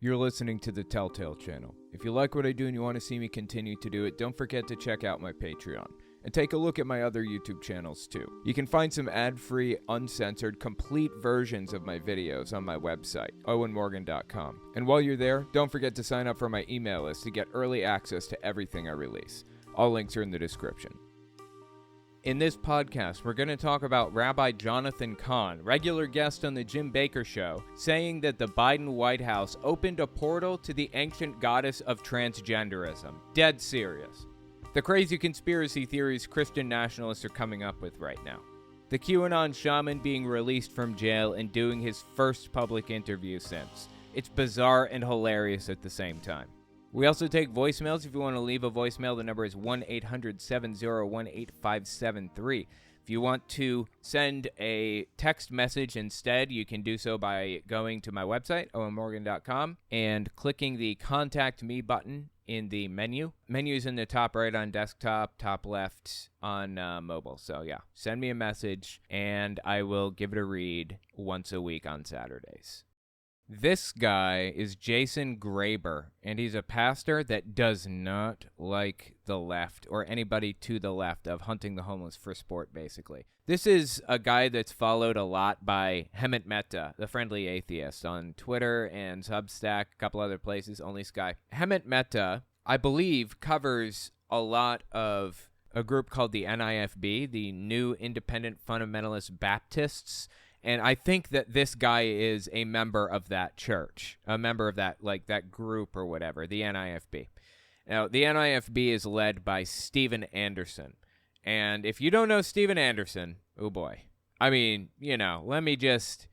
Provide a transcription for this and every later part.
You're listening to the Telltale Channel. If you like what I do and you want to see me continue to do it, don't forget to check out my Patreon. And take a look at my other YouTube channels too. You can find some ad-free, uncensored, complete versions of my videos on my website, owenmorgan.com. And while you're there, don't forget to sign up for my email list to get early access to everything I release. All links are in the description. In this podcast, we're going to talk about Rabbi Jonathan Cahn, regular guest on the Jim Baker Show, saying that the Biden White House opened a portal to the ancient goddess of transgenderism. Dead serious. The crazy conspiracy theories Christian nationalists are coming up with right now. The QAnon Shaman being released from jail and doing his first public interview since. It's bizarre and hilarious at the same time. We also take voicemails. If you want to leave a voicemail, the number is 1-800-701-8573. If you want to send a text message instead, you can do so by going to my website, owenmorgan.com, and clicking the Contact Me button in the menu. Menu's in the top right on desktop, top left on mobile. So yeah, send me a message, and I will give it a read once a week on Saturdays. This guy is Jason Graber, and he's a pastor that does not like the left, or anybody to the left, of hunting the homeless for sport, basically. This is a guy that's followed a lot by Hemant Mehta, the friendly atheist, on Twitter and Substack, a couple other places, Only Sky. Hemant Mehta, I believe, covers a lot of a group called the NIFB, the New Independent Fundamentalist Baptists. And I think that this guy is a member of that church, a member of that, like, that group or whatever, the NIFB. Now, the NIFB is led by Steven Anderson. And if you don't know Steven Anderson, oh boy. I mean, you know, let me just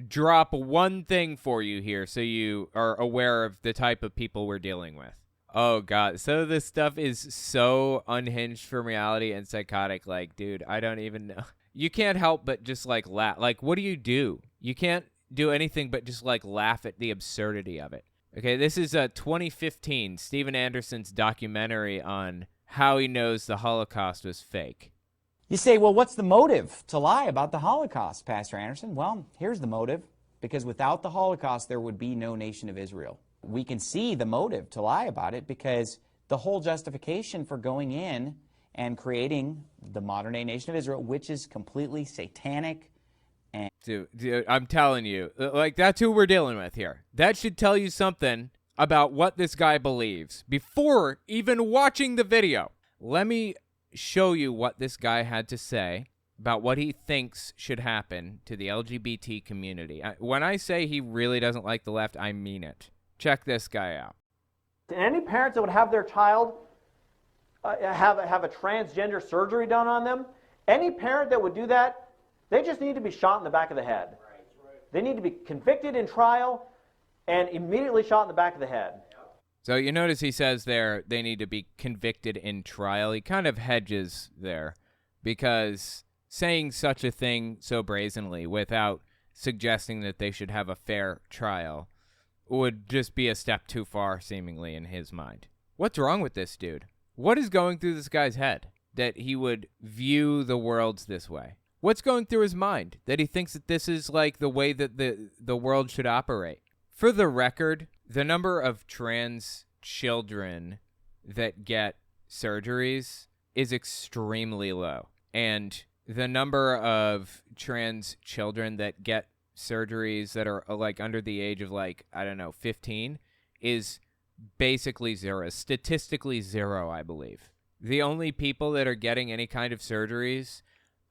drop one thing for you here so you are aware of the type of people we're dealing with. Oh, God. So this stuff is so unhinged from reality and psychotic. Like, dude, I don't even know. You can't help but just, like, laugh. Like, what do? You can't do anything but just, like, laugh at the absurdity of it. Okay, this is 2015, Steven Anderson's documentary on how he knows the Holocaust was fake. You say, well, what's the motive to lie about the Holocaust, Pastor Anderson? Well, here's the motive. Because without the Holocaust, there would be no nation of Israel. We can see the motive to lie about it because the whole justification for going in and creating the modern-day nation of Israel, which is completely satanic. And Dude, I'm telling you, like, that's who we're dealing with here. That should tell you something about what this guy believes before even watching the video. Let me show you what this guy had to say about what he thinks should happen to the LGBT community. When I say he really doesn't like the left, I mean it. Check this guy out. Any parents that would have their child have a transgender surgery done on them, any parent that would do that, they just need to be shot in the back of the head. Right. They need to be convicted in trial and immediately shot in the back of the head. So you notice he says there they need to be convicted in trial. He kind of hedges there because saying such a thing so brazenly without suggesting that they should have a fair trial would just be a step too far, seemingly, in his mind. What's wrong with this dude? What is going through this guy's head that he would view the world this way? What's going through his mind that he thinks that this is like the way that the world should operate? For the record, the number of trans children that get surgeries is extremely low. And the number of trans children that get surgeries that are like under the age of, like, I don't know, 15 is basically zero, statistically zero, I believe. The only people that are getting any kind of surgeries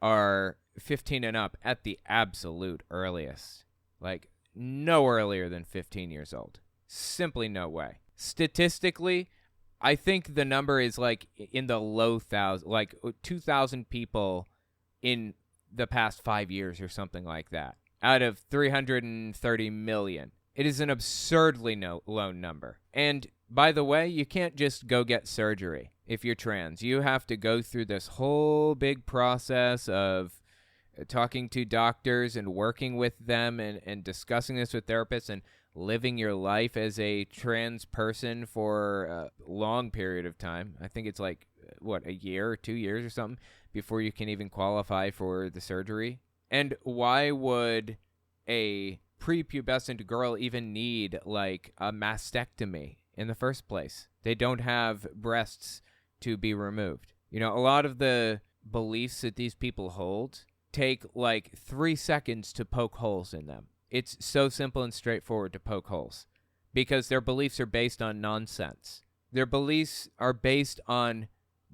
are 15 and up at the absolute earliest. Like, no earlier than 15 years old. Simply no way. Statistically, I think the number is like in the low thousands, like 2,000 people in the past 5 years or something like that, out of 330 million. It is an absurdly low number. And by the way, you can't just go get surgery if you're trans. You have to go through this whole big process of talking to doctors and working with them and discussing this with therapists and living your life as a trans person for a long period of time. I think it's like, a year or 2 years or something before you can even qualify for the surgery. And why would a prepubescent girl even need like a mastectomy in the first place? They don't have breasts to be removed. You know, a lot of the beliefs that these people hold take like 3 seconds to poke holes in them. It's so simple and straightforward to poke holes because their beliefs are based on nonsense. Their beliefs are based on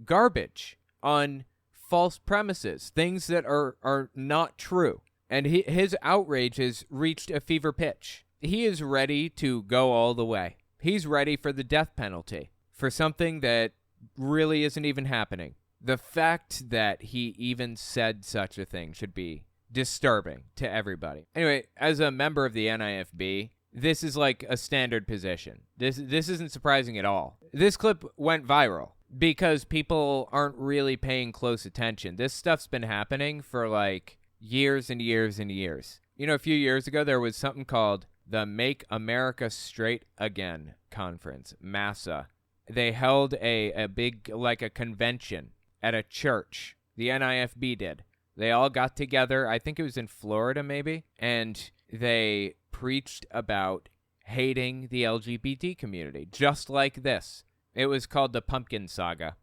garbage, on false premises, things that are not true. And his outrage has reached a fever pitch. He is ready to go all the way. He's ready for the death penalty for something that really isn't even happening. The fact that he even said such a thing should be disturbing to everybody. Anyway, as a member of the NIFB, this is like a standard position. This isn't surprising at all. This clip went viral because people aren't really paying close attention. This stuff's been happening for like years and years and years. You know, a few years ago, there was something called the Make America Straight Again Conference, MASA. They held a big, like a convention at a church. The NIFB did. They all got together, I think it was in Florida maybe, and they preached about hating the LGBT community, just like this. It was called the Pumpkin Saga.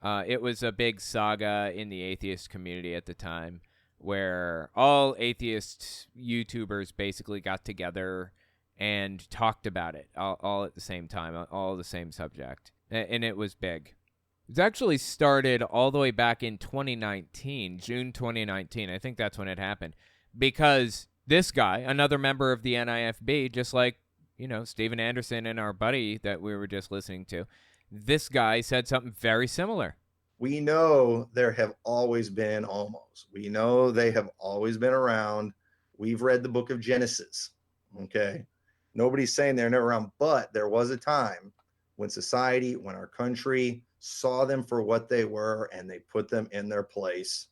It was a big saga in the atheist community at the time, where all atheist YouTubers basically got together and talked about it all at the same time, all the same subject. And it was big. It actually started all the way back in 2019, June 2019. I think that's when it happened. Because this guy, another member of the NIFB, just like, you know, Steven Anderson and our buddy that we were just listening to, this guy said something very similar. We know there have always been homos. We know they have always been around. We've read the book of Genesis, okay? Nobody's saying they're never around, but there was a time when society, when our country saw them for what they were and they put them in their place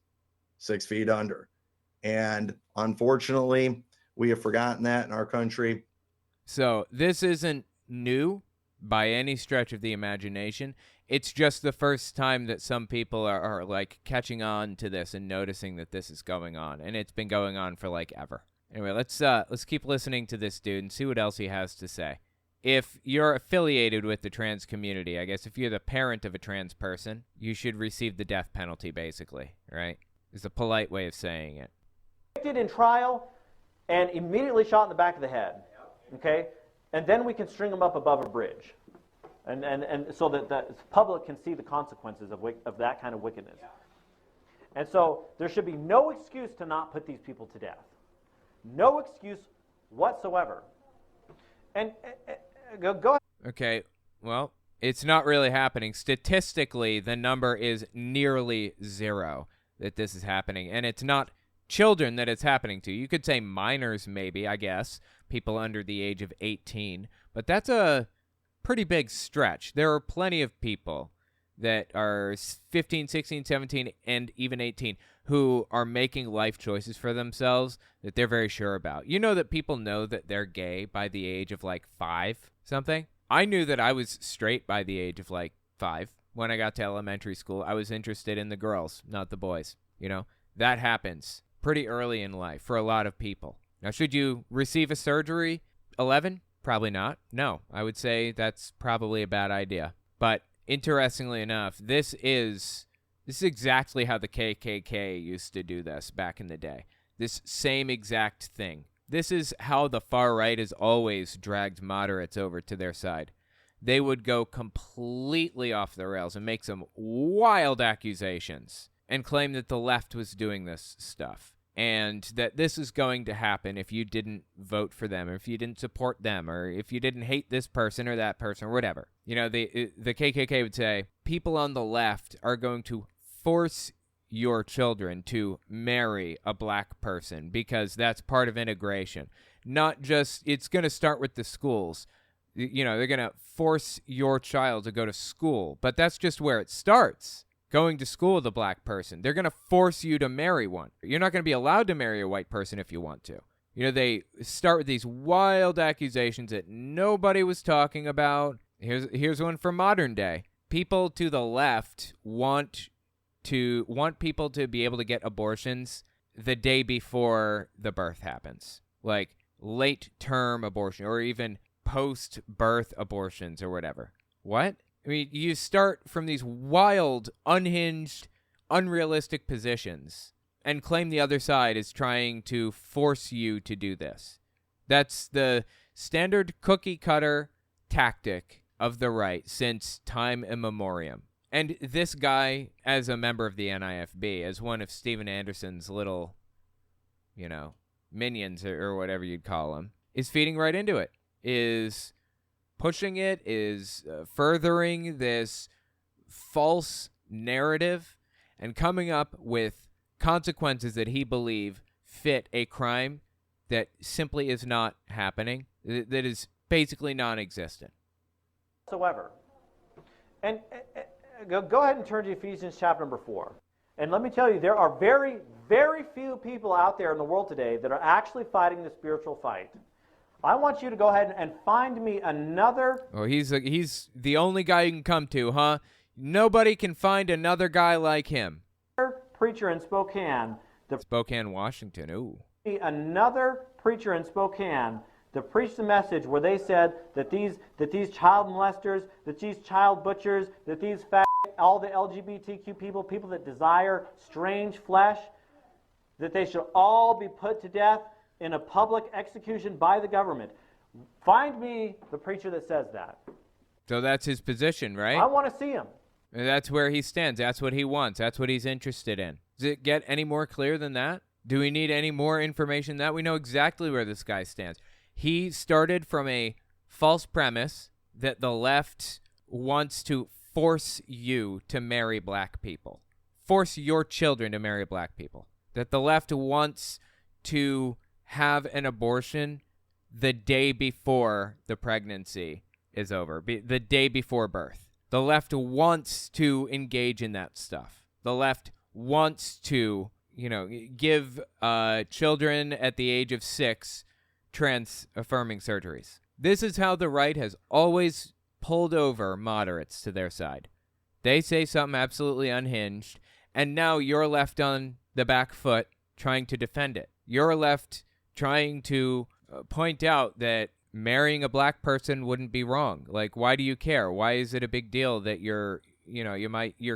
6 feet under. And unfortunately, we have forgotten that in our country. So this isn't new by any stretch of the imagination. It's just the first time that some people are like catching on to this and noticing that this is going on, and it's been going on for like ever. Anyway, let's keep listening to this dude and see what else he has to say. If you're affiliated with the trans community, I guess if you're the parent of a trans person, you should receive the death penalty, basically, right? Is a polite way of saying it. Convicted in trial and immediately shot in the back of the head, okay? And then we can string them up above a bridge. And so that the public can see the consequences of that kind of wickedness. And so there should be no excuse to not put these people to death. No excuse whatsoever. And go ahead. Okay, well, it's not really happening. Statistically, the number is nearly 0 that this is happening. And it's not children that it's happening to. You could say minors maybe, I guess, people under the age of 18. But that's a pretty big stretch. There are plenty of people that are 15, 16, 17, and even 18 who are making life choices for themselves that they're very sure about. You know that people know that they're gay by the age of like 5 something? I knew that I was straight by the age of like 5. When I got to elementary school, I was interested in the girls, not the boys. You know, that happens pretty early in life for a lot of people. Now, should you receive a surgery 11? Probably not. No, I would say that's probably a bad idea. But interestingly enough, this is exactly how the KKK used to do this back in the day. This same exact thing. This is how the far right has always dragged moderates over to their side. They would go completely off the rails and make some wild accusations and claim that the left was doing this stuff. And that this is going to happen if you didn't vote for them, or if you didn't support them, or if you didn't hate this person or that person, or whatever. You know, the KKK would say, people on the left are going to force your children to marry a black person because that's part of integration. Not just, it's going to start with the schools. You know, they're going to force your child to go to school, but that's just where it starts. Going to school with a black person. They're going to force you to marry one. You're not going to be allowed to marry a white person if you want to. You know, they start with these wild accusations that nobody was talking about. Here's one from modern day. People to the left want people to be able to get abortions the day before the birth happens. Like, late-term abortion or even post-birth abortions or whatever. What? I mean, you start from these wild, unhinged, unrealistic positions and claim the other side is trying to force you to do this. That's the standard cookie-cutter tactic of the right since time immemorial. And this guy, as a member of the NIFB, as one of Steven Anderson's little, minions or whatever you'd call them, is feeding right into it, is pushing it, is furthering this false narrative and coming up with consequences that he believes fit a crime that simply is not happening, that is basically non-existent. Whatsoever. And go ahead and turn to Ephesians chapter number 4. And let me tell you, there are very, very few people out there in the world today that are actually fighting the spiritual fight. I want you to go ahead and find me another... Oh, he's the only guy you can come to, huh? Nobody can find another guy like him. Preacher in Spokane. Spokane, Washington, ooh. Another preacher in Spokane that preached a message where they said that these child molesters, that these child butchers, that these all the LGBTQ people that desire strange flesh, that they should all be put to death in a public execution by the government. Find me the preacher that says that. So that's his position, right? I want to see him. And that's where he stands. That's what he wants. That's what he's interested in. Does it get any more clear than that? Do we need any more information than that? We know exactly where this guy stands. He started from a false premise that the left wants to force you to marry black people. Force your children to marry black people. That the left wants to have an abortion the day before the pregnancy is over, the day before birth. The left wants to engage in that stuff. The left wants to, give children at the age of 6 trans-affirming surgeries. This is how the right has always pulled over moderates to their side. They say something absolutely unhinged, and now you're left on the back foot trying to defend it. You're left trying to point out that marrying a black person wouldn't be wrong. Like, why do you care? Why is it a big deal that your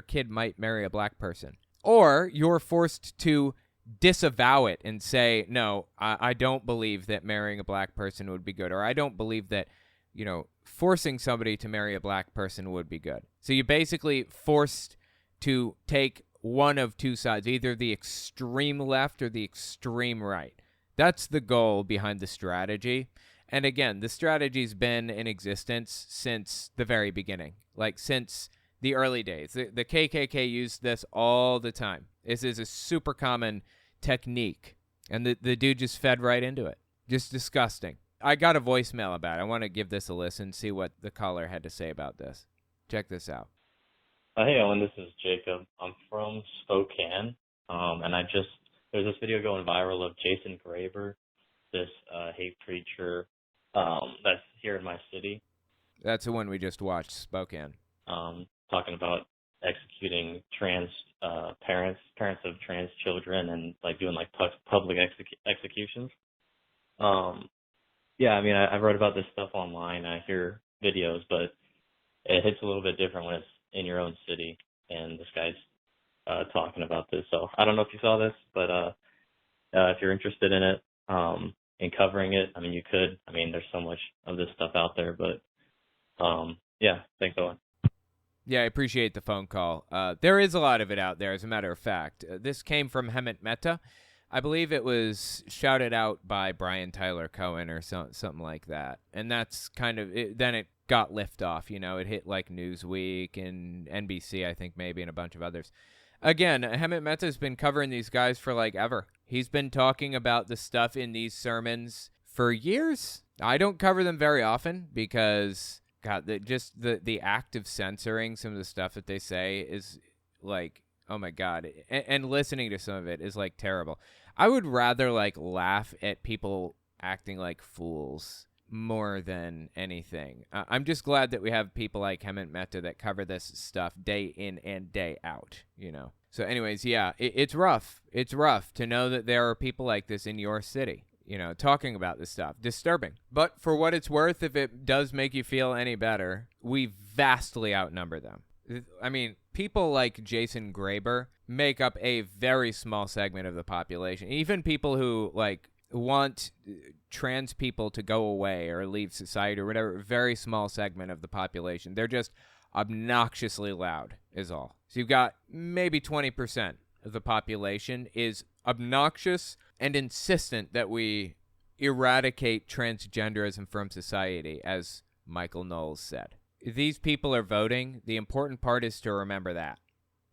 kid might marry a black person? Or you're forced to disavow it and say, no, I don't believe that marrying a black person would be good. Or I don't believe that, forcing somebody to marry a black person would be good. So you're basically forced to take one of two sides, either the extreme left or the extreme right. That's the goal behind the strategy. And again, the strategy's been in existence since the very beginning, like since the early days. The KKK used this all the time. This is a super common technique, and the dude just fed right into it. Just disgusting. I got a voicemail about it. I want to give this a listen, see what the caller had to say about this. Check this out. Hey, Owen, this is Jacob. I'm from Spokane, and there's this video going viral of Jason Graber, this hate preacher that's here in my city. That's the one we just watched, Spokane. Talking about executing trans parents of trans children, and doing public executions. Yeah, I mean, I've read about this stuff online. I hear videos, but it hits a little bit different when it's in your own city, and this guy's talking about this. So I don't know if you saw this, but if you're interested in it, in covering it, I mean, you could. I mean, there's so much of this stuff out there, but yeah, thanks, Owen. Yeah, I appreciate the phone call. There is a lot of it out there, as a matter of fact. This came from Hemant Mehta. I believe it was shouted out by Brian Tyler Cohen or something like that. And that's kind of it. Then it got lift off. It hit Newsweek and NBC, I think, maybe, and a bunch of others. Again, Hemant Mehta's been covering these guys for ever. He's been talking about the stuff in these sermons for years. I don't cover them very often because, God, the act of censoring some of the stuff that they say is oh my God. And listening to some of it is terrible. I would rather laugh at people acting like fools more than anything. I'm just glad that we have people like Hemant Mehta that cover this stuff day in and day out, So anyways, yeah, it's rough. It's rough to know that there are people like this in your city. talking about this stuff. Disturbing. But for what it's worth, if it does make you feel any better, we vastly outnumber them. I mean, people like Jason Graber make up a very small segment of the population. Even people who, want trans people to go away or leave society or whatever, very small segment of the population. They're just obnoxiously loud is all. So you've got maybe 20% of the population is obnoxious and insistent that we eradicate transgenderism from society, as Michael Knowles said. These people are voting. The important part is to remember that.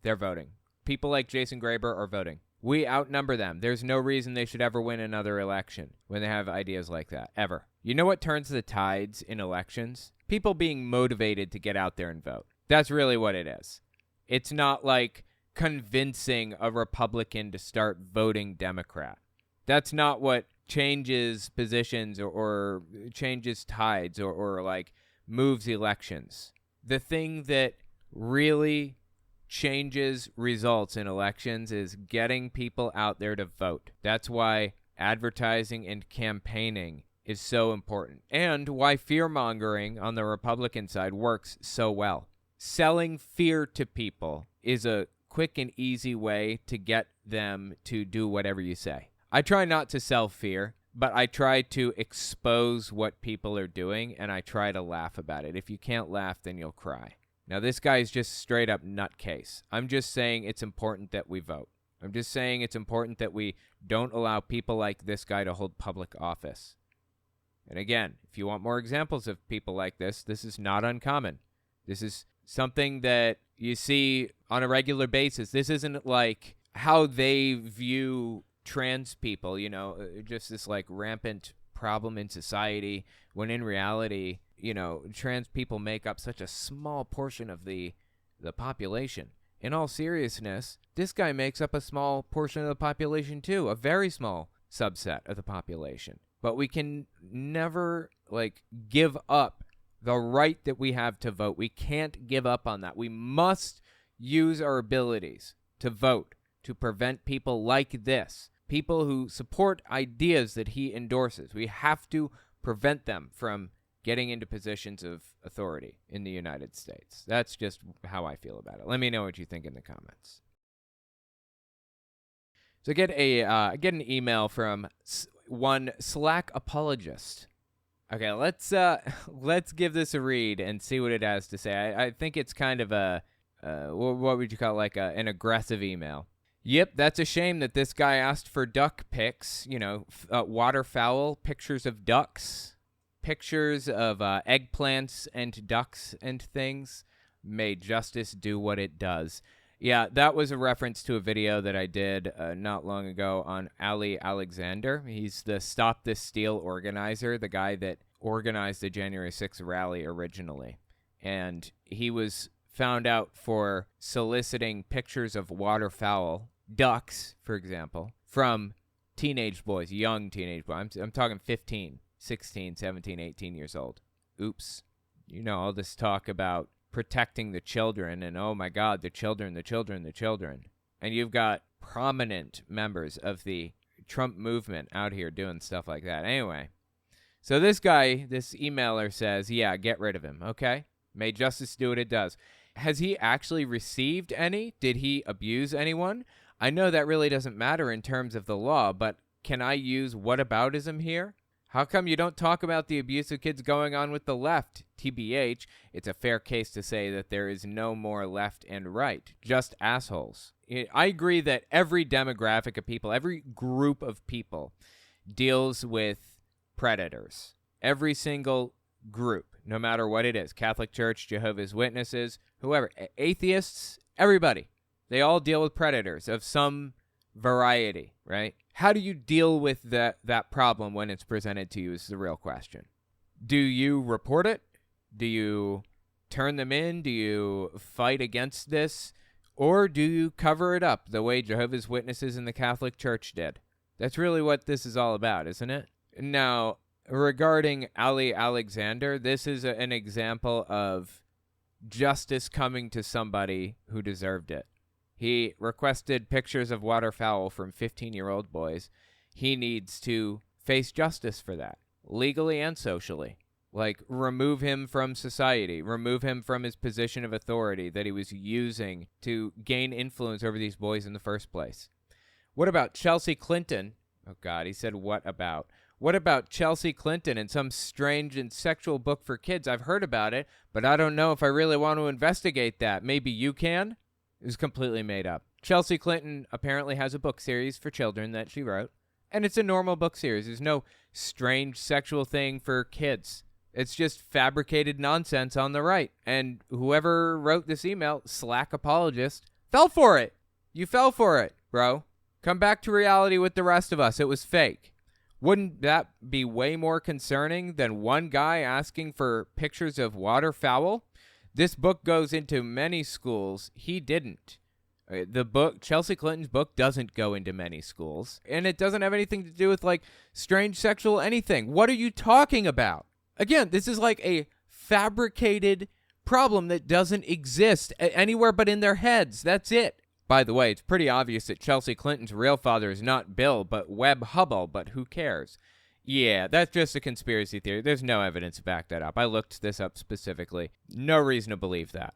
They're voting. People like Jason Graber are voting. We outnumber them. There's no reason they should ever win another election when they have ideas like that, ever. You know what turns the tides in elections? People being motivated to get out there and vote. That's really what it is. It's not like convincing a Republican to start voting Democrat. That's not what changes positions or changes tides or moves elections. The thing that really changes results in elections is getting people out there to vote. That's why advertising and campaigning is so important, and why fear-mongering on the Republican side works so well. Selling fear to people is a quick and easy way to get them to do whatever you say. I try not to sell fear, but I try to expose what people are doing, and I try to laugh about it. If you can't laugh, then you'll cry. Now, this guy is just straight up nutcase. I'm just saying it's important that we vote. I'm just saying it's important that we don't allow people like this guy to hold public office. And again, if you want more examples of people like this is not uncommon. This is something that you see on a regular basis. This isn't like how they view trans people, just this rampant problem in society, when in reality, trans people make up such a small portion of the population. In all seriousness, this guy makes up a small portion of the population too, a very small subset of the population. But we can never give up the right that we have to vote. We can't give up on that. We must use our abilities to vote to prevent people like this, people who support ideas that he endorses. We have to prevent them from getting into positions of authority in the United States. That's just how I feel about it. Let me know what you think in the comments. So get an email from one Slack apologist. Okay, let's give this a read and see what it has to say. I think it's kind of a what would you call it, an aggressive email. Yep, that's a shame that this guy asked for duck pics. Waterfowl pictures of ducks. Pictures of eggplants and ducks and things. May justice do what it does. Yeah, that was a reference to a video that I did not long ago on Ali Alexander. He's the Stop This Steal organizer, the guy that organized the January 6th rally originally. And he was found out for soliciting pictures of waterfowl, ducks, for example, from teenage boys, young teenage boys. I'm talking 15. 16, 17, 18 years old. Oops. All this talk about protecting the children and, oh my God, the children. And you've got prominent members of the Trump movement out here doing stuff like that. Anyway, so this guy, this emailer says, yeah, get rid of him, okay? May justice do what it does. Has he actually received any? Did he abuse anyone? I know that really doesn't matter in terms of the law, but can I use whataboutism here? How come you don't talk about the abuse of kids going on with the left? TBH, it's a fair case to say that there is no more left and right, just assholes. I agree that every demographic of people, every group of people deals with predators. Every single group, no matter what it is, Catholic Church, Jehovah's Witnesses, whoever, atheists, everybody, they all deal with predators of some variety, right? How do you deal with that problem when it's presented to you is the real question. Do you report it? Do you turn them in? Do you fight against this? Or do you cover it up the way Jehovah's Witnesses and the Catholic Church did? That's really what this is all about, isn't it? Now, regarding Ali Alexander, this is an example of justice coming to somebody who deserved it. He requested pictures of waterfowl from 15-year-old boys. He needs to face justice for that, legally and socially. Like, remove him from society, remove him from his position of authority that he was using to gain influence over these boys in the first place. What about Chelsea Clinton? Oh, God, he said, what about? What about Chelsea Clinton and some strange and sexual book for kids? I've heard about it, but I don't know if I really want to investigate that. Maybe you can? It was completely made up. Chelsea Clinton apparently has a book series for children that she wrote, and it's a normal book series. There's no strange sexual thing for kids. It's just fabricated nonsense on the right. And whoever wrote this email, slack apologist, fell for it. You fell for it, bro. Come back to reality with the rest of us. It was fake. Wouldn't that be way more concerning than one guy asking for pictures of waterfowl? This book goes into many schools. He didn't. The book, Chelsea Clinton's book, doesn't go into many schools. And it doesn't have anything to do with, like, strange sexual anything. What are you talking about? Again, this is like a fabricated problem that doesn't exist anywhere but in their heads. That's it. By the way, it's pretty obvious that Chelsea Clinton's real father is not Bill, but Webb Hubble, but who cares? Yeah, that's just a conspiracy theory. There's no evidence to back that up. I looked this up specifically. No reason to believe that.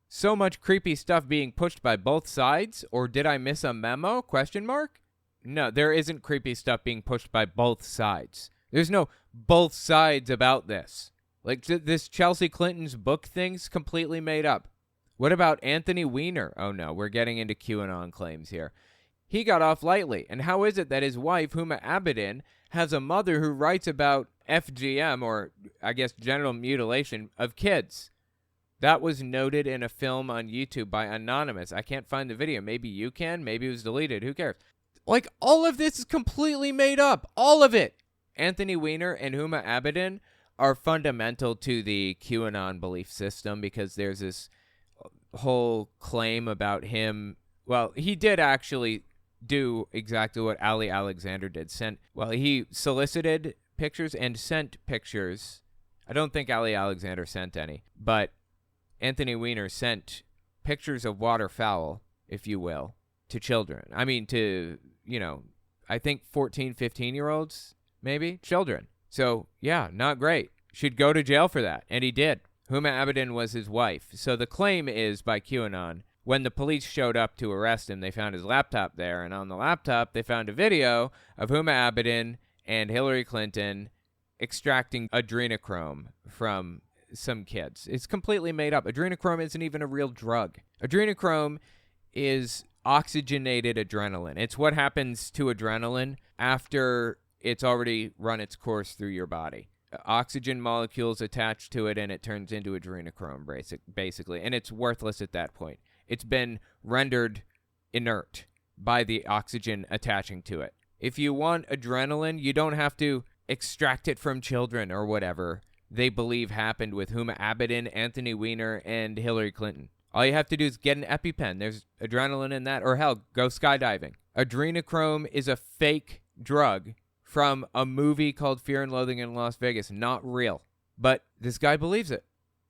So much creepy stuff being pushed by both sides, or did I miss a memo? Question mark? No, there isn't creepy stuff being pushed by both sides. There's no both sides about this. Like, this Chelsea Clinton's book thing's completely made up. What about Anthony Weiner? Oh, no, we're getting into QAnon claims here. He got off lightly. And how is it that his wife, Huma Abedin, has a mother who writes about FGM, or I guess genital mutilation, of kids? That was noted in a film on YouTube by Anonymous. I can't find the video. Maybe you can. Maybe it was deleted. Who cares? Like, all of this is completely made up. All of it. Anthony Weiner and Huma Abedin are fundamental to the QAnon belief system because there's this whole claim about him. Well, he did actually do exactly what Ali Alexander did. He solicited pictures and sent pictures. I don't think Ali Alexander sent any, but Anthony Weiner sent pictures of waterfowl, if you will, to children. I mean, to, I think 14, 15-year-olds, maybe, children. So, yeah, not great. Should go to jail for that, and he did. Huma Abedin was his wife. So the claim is by QAnon, when the police showed up to arrest him, they found his laptop there, and on the laptop, they found a video of Huma Abedin and Hillary Clinton extracting adrenochrome from some kids. It's completely made up. Adrenochrome isn't even a real drug. Adrenochrome is oxygenated adrenaline. It's what happens to adrenaline after it's already run its course through your body. Oxygen molecules attach to it, and it turns into adrenochrome, basically. And it's worthless at that point. It's been rendered inert by the oxygen attaching to it. If you want adrenaline, you don't have to extract it from children or whatever they believe happened with Huma Abedin, Anthony Weiner, and Hillary Clinton. All you have to do is get an EpiPen. There's adrenaline in that. Or hell, go skydiving. Adrenochrome is a fake drug from a movie called Fear and Loathing in Las Vegas. Not real. But this guy believes it,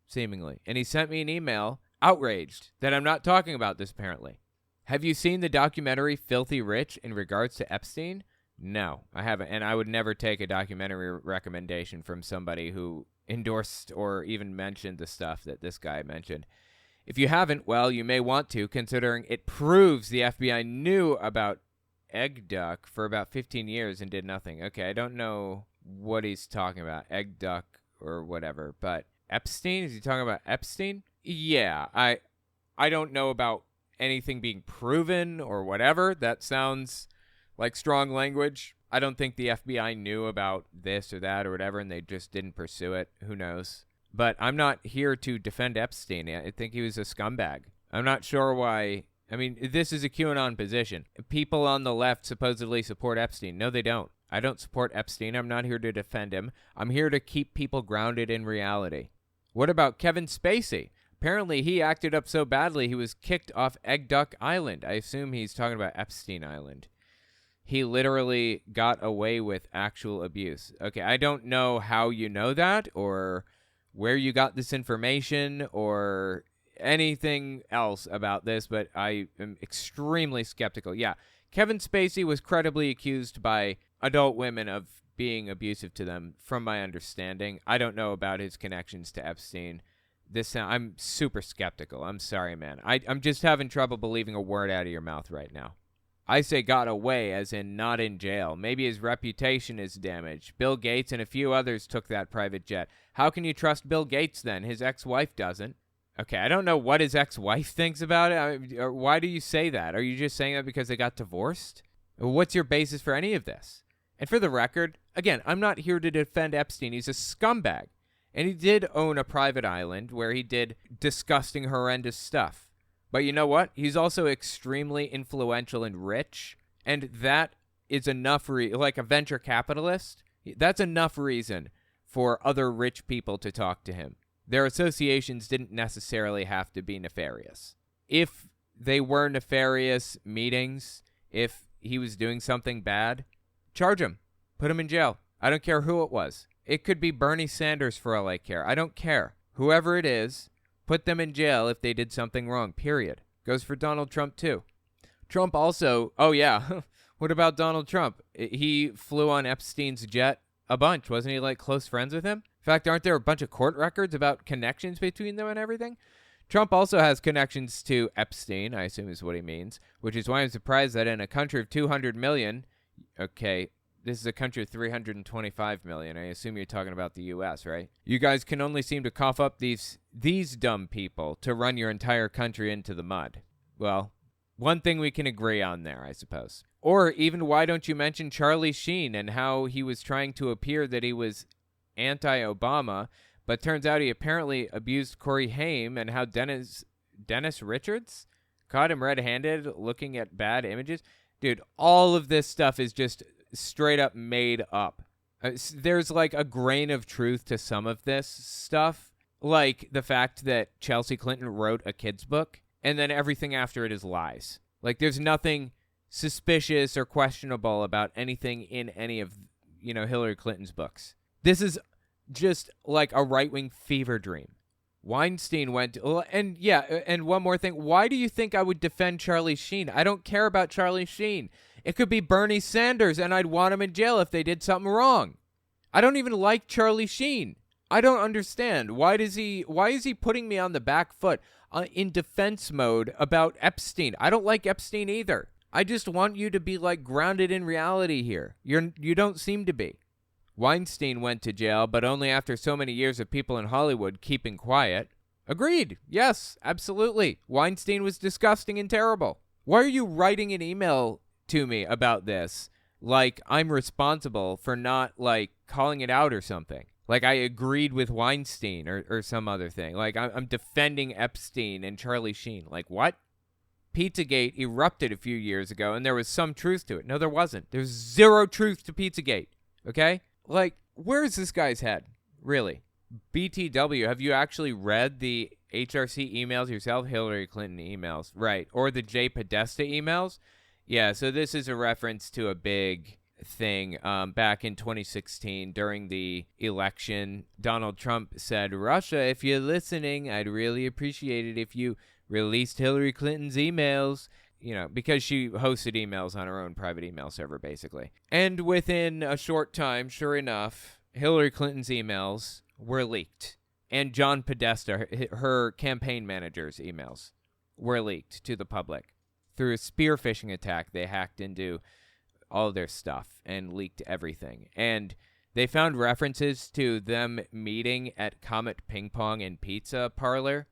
seemingly. And he sent me an email, outraged, that I'm not talking about this, apparently. Have you seen the documentary Filthy Rich in regards to Epstein? No, I haven't. And I would never take a documentary recommendation from somebody who endorsed or even mentioned the stuff that this guy mentioned. If you haven't, well, you may want to, considering it proves the FBI knew about Egg Duck for about 15 years and did nothing. Okay, I don't know what he's talking about, Egg Duck or whatever, but Epstein? Is he talking about Epstein? Yeah, I don't know about anything being proven or whatever. That sounds like strong language. I don't think the FBI knew about this or that or whatever, and they just didn't pursue it. Who knows? But I'm not here to defend Epstein. I think he was a scumbag. I'm not sure why. I mean, this is a QAnon position. People on the left supposedly support Epstein. No, they don't. I don't support Epstein. I'm not here to defend him. I'm here to keep people grounded in reality. What about Kevin Spacey? Apparently, he acted up so badly he was kicked off Egg Duck Island. I assume he's talking about Epstein Island. He literally got away with actual abuse. Okay, I don't know how you know that or where you got this information or anything else about this, but I am extremely skeptical. Yeah, Kevin Spacey was credibly accused by adult women of being abusive to them, from my understanding. I don't know about his connections to Epstein. I'm super skeptical. I'm sorry, man. I'm just having trouble believing a word out of your mouth right now. I say got away, as in not in jail. Maybe his reputation is damaged. Bill Gates and a few others took that private jet. How can you trust Bill Gates then? His ex-wife doesn't. Okay, I don't know what his ex-wife thinks about it. Why do you say that? Are you just saying that because they got divorced? What's your basis for any of this? And for the record, again, I'm not here to defend Epstein. He's a scumbag. And he did own a private island where he did disgusting, horrendous stuff. But you know what? He's also extremely influential and rich. And that is enough, like a venture capitalist, that's enough reason for other rich people to talk to him. Their associations didn't necessarily have to be nefarious. If they were nefarious meetings, if he was doing something bad, charge him. Put him in jail. I don't care who it was. It could be Bernie Sanders for all I care. I don't care. Whoever it is, put them in jail if they did something wrong, period. Goes for Donald Trump, too. Trump also, oh yeah, what about Donald Trump? He flew on Epstein's jet a bunch. Wasn't he, like, close friends with him? In fact, aren't there a bunch of court records about connections between them and everything? Trump also has connections to Epstein, I assume is what he means, which is why I'm surprised that in a country of 200 million, okay, this is a country of 325 million. I assume you're talking about the U.S., right? You guys can only seem to cough up these dumb people to run your entire country into the mud. Well, one thing we can agree on there, I suppose. Or even why don't you mention Charlie Sheen and how he was trying to appear that he was anti-Obama, but turns out he apparently abused Corey Haim, and how Dennis Richards caught him red-handed looking at bad images. Dude, all of this stuff is just straight up made up. There's like a grain of truth to some of this stuff, like the fact that Chelsea Clinton wrote a kid's book and then everything after it is lies. Like there's nothing suspicious or questionable about anything in any of, Hillary Clinton's books. This is just like a right-wing fever dream. Weinstein went, and one more thing. Why do you think I would defend Charlie Sheen? I don't care about Charlie Sheen. It could be Bernie Sanders, and I'd want him in jail if they did something wrong. I don't even like Charlie Sheen. I don't understand. Why is he putting me on the back foot in defense mode about Epstein? I don't like Epstein either. I just want you to be like grounded in reality here. You don't seem to be. Weinstein went to jail, but only after so many years of people in Hollywood keeping quiet. Agreed. Yes, absolutely. Weinstein was disgusting and terrible. Why are you writing an email to me about this like I'm responsible for not, like, calling it out or something? Like I agreed with Weinstein or some other thing. Like I'm defending Epstein and Charlie Sheen. Like what? Pizzagate erupted a few years ago, and there was some truth to it. No, there wasn't. There's zero truth to Pizzagate, okay? Like, where is this guy's head? Really? BTW, have you actually read the HRC emails yourself? Hillary Clinton emails, right. Or the Jay Podesta emails? Yeah, so this is a reference to a big thing back in 2016 during the election. Donald Trump said, Russia, if you're listening, I'd really appreciate it if you released Hillary Clinton's emails. Because she hosted emails on her own private email server, basically. And within a short time, sure enough, Hillary Clinton's emails were leaked. And John Podesta, her campaign manager's emails, were leaked to the public. Through a spear phishing attack, they hacked into all their stuff and leaked everything. And they found references to them meeting at Comet Ping Pong and Pizza Parlor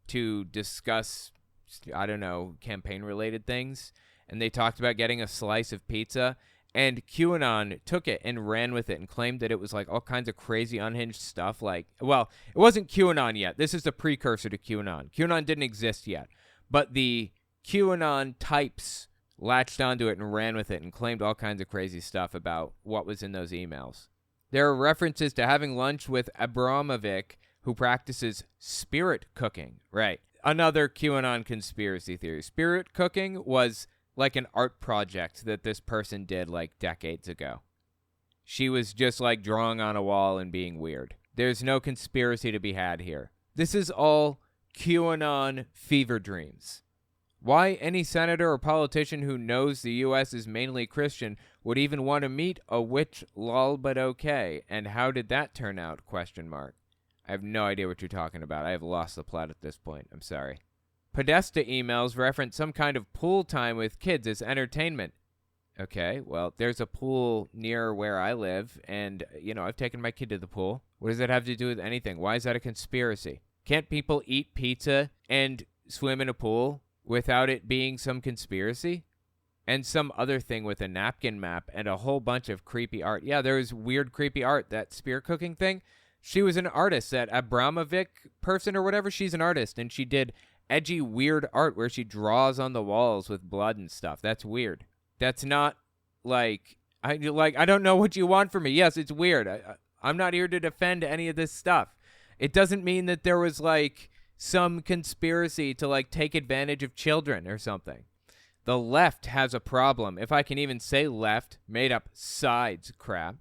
to discuss, I don't know, campaign-related things, and they talked about getting a slice of pizza, and QAnon took it and ran with it and claimed that it was like all kinds of crazy unhinged stuff. Like, well, it wasn't QAnon yet. This is the precursor to QAnon. QAnon didn't exist yet, but the QAnon types latched onto it and ran with it and claimed all kinds of crazy stuff about what was in those emails. There are references to having lunch with Abramovic, who practices spirit cooking. Right. Another QAnon conspiracy theory. Spirit cooking was like an art project that this person did like decades ago. She was just like drawing on a wall and being weird. There's no conspiracy to be had here. This is all QAnon fever dreams. Why any senator or politician who knows the U.S. is mainly Christian would even want to meet a witch, lol, but okay. And how did that turn out? ? I have no idea what you're talking about. I have lost the plot at this point. I'm sorry. Podesta emails reference some kind of pool time with kids as entertainment. Okay, well, there's a pool near where I live, and, I've taken my kid to the pool. What does that have to do with anything? Why is that a conspiracy? Can't people eat pizza and swim in a pool without it being some conspiracy? And some other thing with a napkin map and a whole bunch of creepy art. Yeah, there was weird, creepy art. That spear cooking thing. She was an artist. That Abramovic person or whatever, she's an artist. And she did edgy, weird art where she draws on the walls with blood and stuff. That's weird. That's not I don't know what you want from me. Yes, it's weird. I'm not here to defend any of this stuff. It doesn't mean that there was some conspiracy to take advantage of children or something. The left has a problem. If I can even say left, made up sides crap.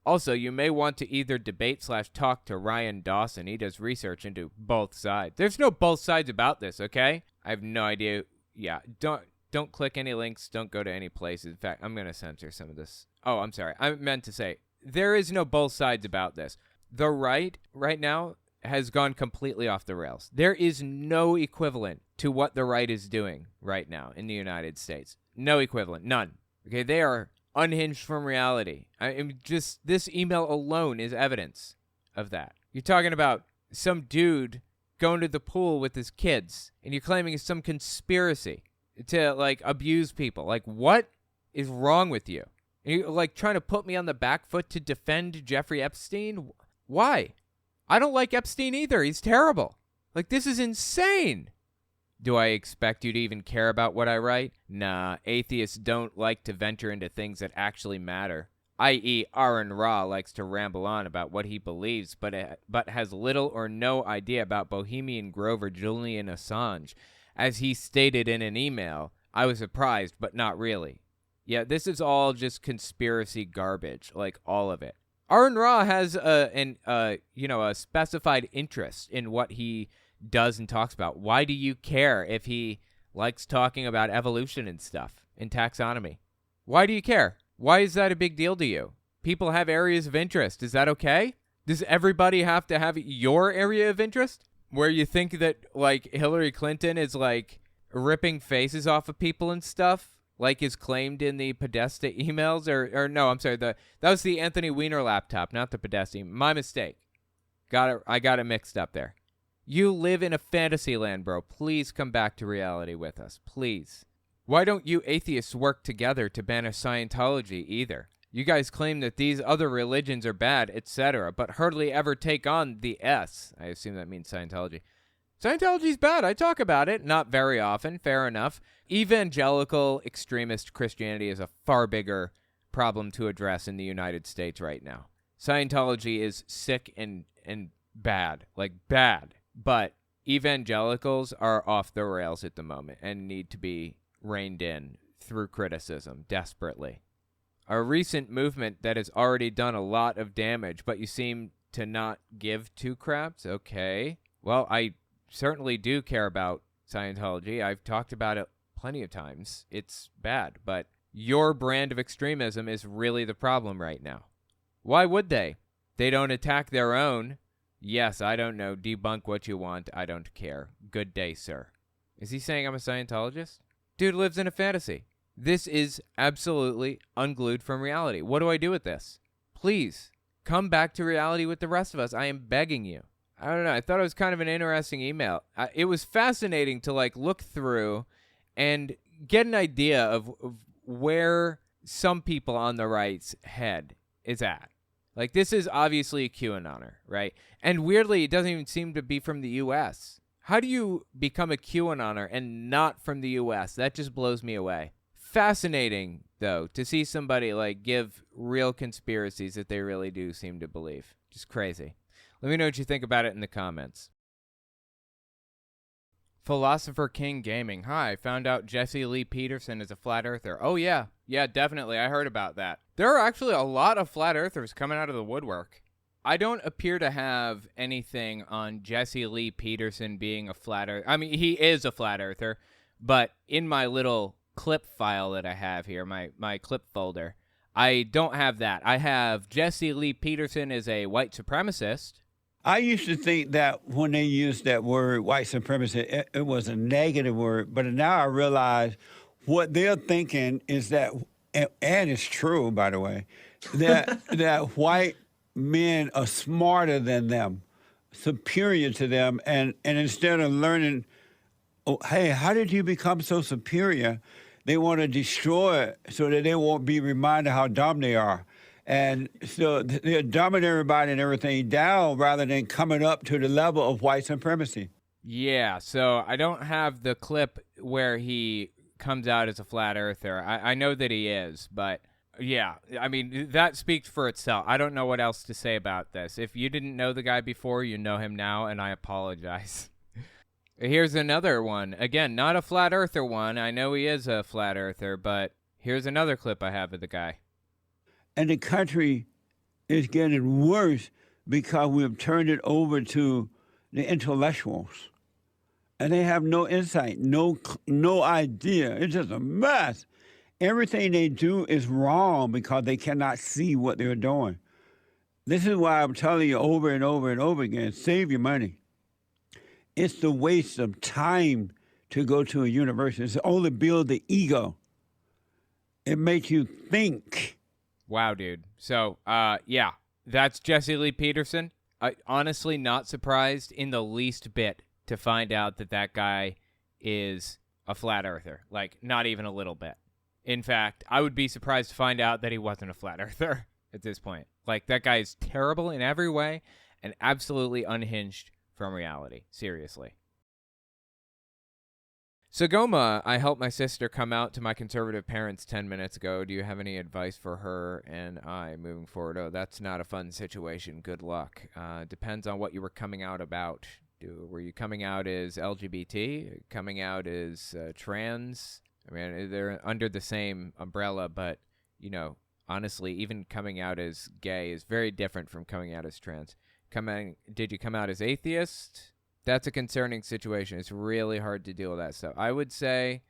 Also, you may want to either debate/talk to Ryan Dawson. He does research into both sides. There's no both sides about this, okay? I have no idea. Yeah, don't click any links. Don't go to any places. In fact, I'm going to censor some of this. Oh, I'm sorry. I meant to say, there is no both sides about this. The right now has gone completely off the rails. There is no equivalent to what the right is doing right now in the United States. No equivalent. None. Okay, they are unhinged from reality. Just this email alone is evidence of that. You're talking about some dude going to the pool with his kids, and you're claiming it's some conspiracy to abuse people. What is wrong with you? Are you trying to put me on the back foot to defend Jeffrey Epstein? Why? I don't like Epstein either. He's terrible. This is insane. Do I expect you to even care about what I write? Nah, atheists don't like to venture into things that actually matter. I.e., Aaron Ra likes to ramble on about what he believes, but has little or no idea about Bohemian Grove or Julian Assange. As he stated in an email, I was surprised, but not really. Yeah, this is all just conspiracy garbage, all of it. Aaron Ra has a specified interest in what he does and talks about. Why do you care if he likes talking about evolution and stuff and taxonomy? Why do you care? Why is that a big deal to you? People have areas of interest. Is that okay? Does everybody have to have your area of interest? Where you think that Hillary Clinton is ripping faces off of people and stuff? Is claimed in the Podesta emails, or no, I'm sorry, that was the Anthony Weiner laptop, not the Podesta. My mistake. I got it mixed up there. You live in a fantasy land, bro. Please come back to reality with us, please. Why don't you atheists work together to banish Scientology either? You guys claim that these other religions are bad, etc., but hardly ever take on the S. I assume that means Scientology. Scientology's bad. I talk about it. Not very often. Fair enough. Evangelical extremist Christianity is a far bigger problem to address in the United States right now. Scientology is sick and bad. Bad. But evangelicals are off the rails at the moment and need to be reined in through criticism desperately. A recent movement that has already done a lot of damage, but you seem to not give two craps? Okay. Well, I certainly do care about Scientology. I've talked about it plenty of times. It's bad, but your brand of extremism is really the problem right now. Why would they? They don't attack their own. Yes, I don't know. Debunk what you want. I don't care. Good day, sir. Is he saying I'm a Scientologist? Dude lives in a fantasy. This is absolutely unglued from reality. What do I do with this? Please, come back to reality with the rest of us. I am begging you. I don't know. I thought it was kind of an interesting email. It was fascinating to look through and get an idea of where some people on the right's head is at. This is obviously a QAnoner, right? And weirdly, it doesn't even seem to be from the U.S. How do you become a QAnoner and not from the U.S.? That just blows me away. Fascinating, though, to see somebody give real conspiracies that they really do seem to believe. Just crazy. Let me know what you think about it in the comments. Philosopher King Gaming. Hi, found out Jesse Lee Peterson is a flat earther. Oh, yeah. Yeah, definitely. I heard about that. There are actually a lot of flat earthers coming out of the woodwork. I don't appear to have anything on Jesse Lee Peterson being a flat earther. I mean, he is a flat earther, But in my little clip file that I have here, my clip folder, I don't have that. I have Jesse Lee Peterson as a white supremacist. I used to think that when they used that word, white supremacy, it was a negative word. But now I realize what they're thinking is that, and it's true, by the way, that white men are smarter than them, superior to them, and instead of learning, oh, hey, how did you become so superior? They want to destroy it so that they won't be reminded how dumb they are. And so they're dumbing everybody and everything down rather than coming up to the level of white supremacy. Yeah, so I don't have the clip where he comes out as a flat earther. I know that he is, but yeah, I mean, that speaks for itself. I don't know what else to say about this. If you didn't know the guy before, you know him now, and I apologize. Here's another one. Again, not a flat earther one. I know he is a flat earther, but here's another clip I have of the guy. And the country is getting worse because we've turned it over to the intellectuals. And they have no insight, no idea. It's just a mess. Everything they do is wrong because they cannot see what they're doing. This is why I'm telling you over and over and over again, save your money. It's the waste of time to go to a university. It's only build the ego. It makes you think. Wow, dude. So, yeah, that's Jesse Lee Peterson. Honestly, not surprised in the least bit to find out that that guy is a flat earther. Like, not even a little bit. In fact, I would be surprised to find out that he wasn't a flat earther at this point. Like, that guy is terrible in every way and absolutely unhinged from reality. Seriously. Sagoma, I helped my sister come out to my conservative parents 10 minutes ago. Do you have any advice for her and I moving forward? Oh, that's not a fun situation. Good luck. Depends on what you were coming out about. Were you coming out as LGBT? Coming out as trans? I mean, they're under the same umbrella, but, you know, honestly, even coming out as gay is very different from coming out as trans. Did you come out as atheist? That's a concerning situation. It's really hard to deal with that stuff. I would say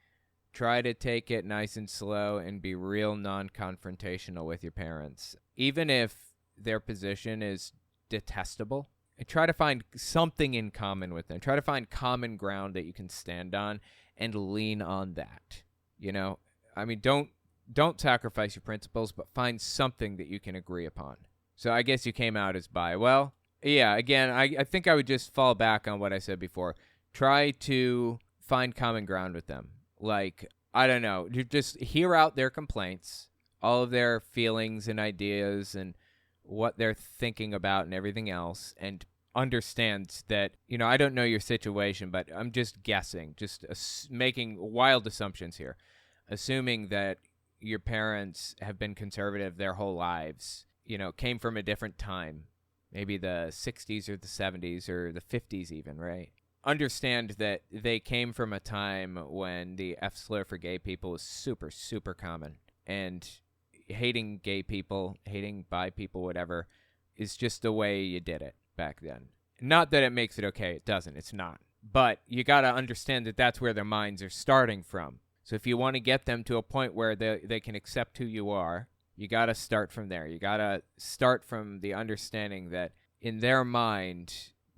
try to take it nice and slow and be real non-confrontational with your parents. Even if their position is detestable, and try to find something in common with them. Try to find common ground that you can stand on and lean on that. You know, I mean, don't sacrifice your principles, but find something that you can agree upon. So I guess you came out as bi. Well, yeah, again, I think I would just fall back on what I said before. Try to find common ground with them. Like, I don't know, just hear out their complaints, all of their feelings and ideas and what they're thinking about and everything else, and understand that, you know, I don't know your situation, but I'm just guessing, just making wild assumptions here. Assuming that your parents have been conservative their whole lives, you know, came from a different time. Maybe the 60s or the 70s or the 50s even, right? Understand that they came from a time when the F-slur for gay people was super, super common. And hating gay people, hating bi people, whatever, is just the way you did it back then. Not that it makes it okay. It doesn't. It's not. But you got to understand that that's where their minds are starting from. So if you want to get them to a point where they can accept who you are, you got to start from there. You got to start from the understanding that in their mind,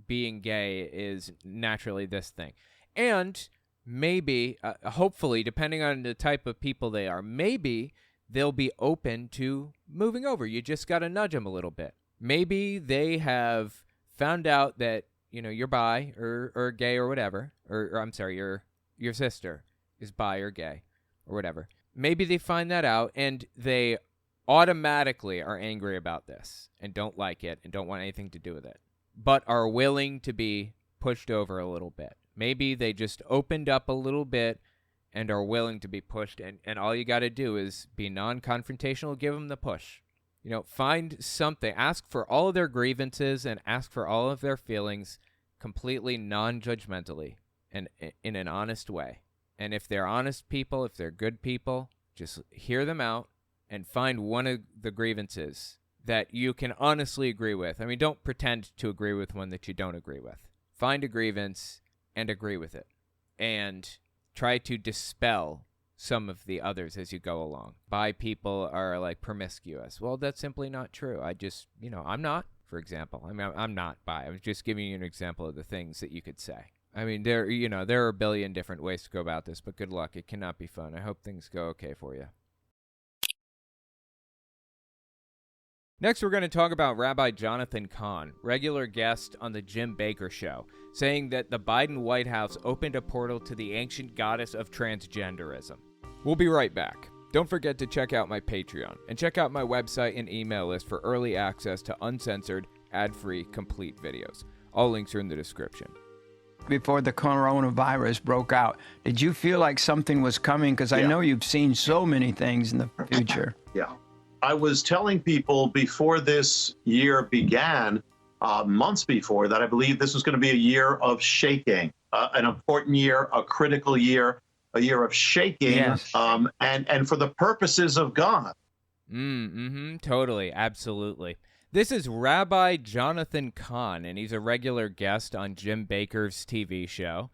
being gay is naturally this thing. And maybe, hopefully, depending on the type of people they are, maybe they'll be open to moving over. You just got to nudge them a little bit. Maybe they have found out that, you know, you're bi or gay or whatever, or I'm sorry, your sister is bi or gay or whatever. Maybe they find that out and they automatically are angry about this and don't like it and don't want anything to do with it, but are willing to be pushed over a little bit. Maybe they just opened up a little bit and are willing to be pushed, and all you got to do is be non-confrontational, give them the push. You know, find something, ask for all of their grievances and ask for all of their feelings completely non-judgmentally and in an honest way. And if they're honest people, if they're good people, just hear them out and find one of the grievances that you can honestly agree with. I mean, don't pretend to agree with one that you don't agree with. Find a grievance and agree with it. And try to dispel some of the others as you go along. Bi people are like promiscuous. Well, that's simply not true. I just, I'm not, for example. I'm not bi. I was just giving you an example of the things that you could say. I mean, there are a billion different ways to go about this, but good luck. It cannot be fun. I hope things go okay for you. Next, we're going to talk about Rabbi Jonathan Cahn, regular guest on the Jim Baker Show, saying that the Biden White House opened a portal to the ancient goddess of transgenderism. We'll be right back. Don't forget to check out my Patreon and check out my website and email list for early access to uncensored, ad-free, complete videos. All links are in the description. Before the coronavirus broke out, did you feel like something was coming? Because I know you've seen so many things in the future. Yeah. I was telling people before this year began, months before, that I believe this was going to be a year of shaking, an important year, a critical year, a year of shaking, and for the purposes of God. Totally, absolutely. This is Rabbi Jonathan Cahn, and he's a regular guest on Jim Baker's TV show.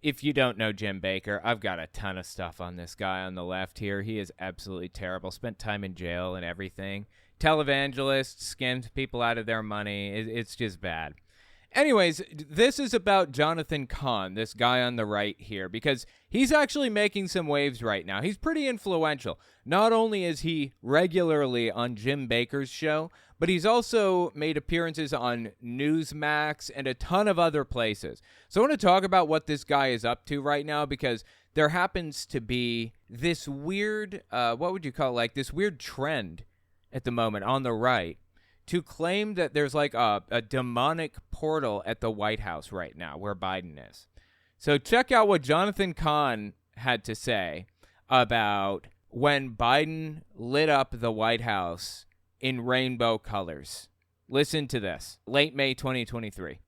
If you don't know Jim Baker, I've got a ton of stuff on this guy on the left here. He is absolutely terrible. Spent time in jail and everything. Televangelist, scammed people out of their money. It's just bad. Anyways, this is about Jonathan Cahn, this guy on the right here, because he's actually making some waves right now. He's pretty influential. Not only is he regularly on Jim Baker's show, but he's also made appearances on Newsmax and a ton of other places. So I want to talk about what this guy is up to right now, because there happens to be this weird, what would you call it, like this weird trend at the moment on the right to claim that there's like a demonic portal at the White House right now where Biden is. So check out what Jonathan Cahn had to say about when Biden lit up the White House in rainbow colors. Listen to this. Late May 2023.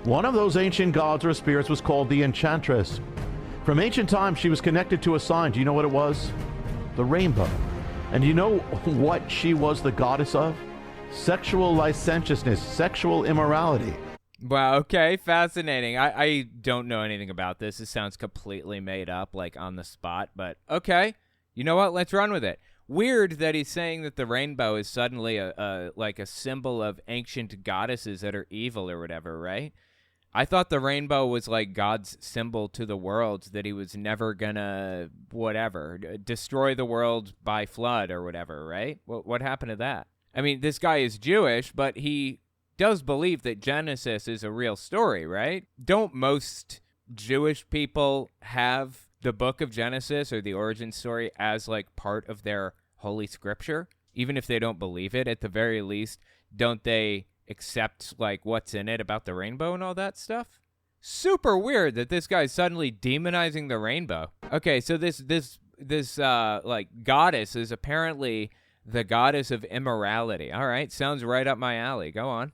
One of those ancient gods or spirits was called the Enchantress. From ancient times, she was connected to a sign. Do you know what it was? The rainbow. And do you know what she was the goddess of? Sexual licentiousness, sexual immorality. Wow, okay, fascinating. I don't know anything about this. This sounds completely made up, like on the spot, but okay. You know what? Let's run with it. Weird that he's saying that the rainbow is suddenly like a symbol of ancient goddesses that are evil or whatever, right? I thought the rainbow was like God's symbol to the world, that he was never gonna, whatever, destroy the world by flood or whatever, right? What happened to that? I mean, this guy is Jewish, but he does believe that Genesis is a real story, right? Don't most Jewish people have the book of Genesis or the origin story as like part of their holy scripture? Even if they don't believe it, at the very least, don't they accept like what's in it about the rainbow and all that stuff? Super weird that this guy's suddenly demonizing the rainbow. Okay, so this like goddess is apparently the goddess of immorality. All right, sounds right up my alley. Go on.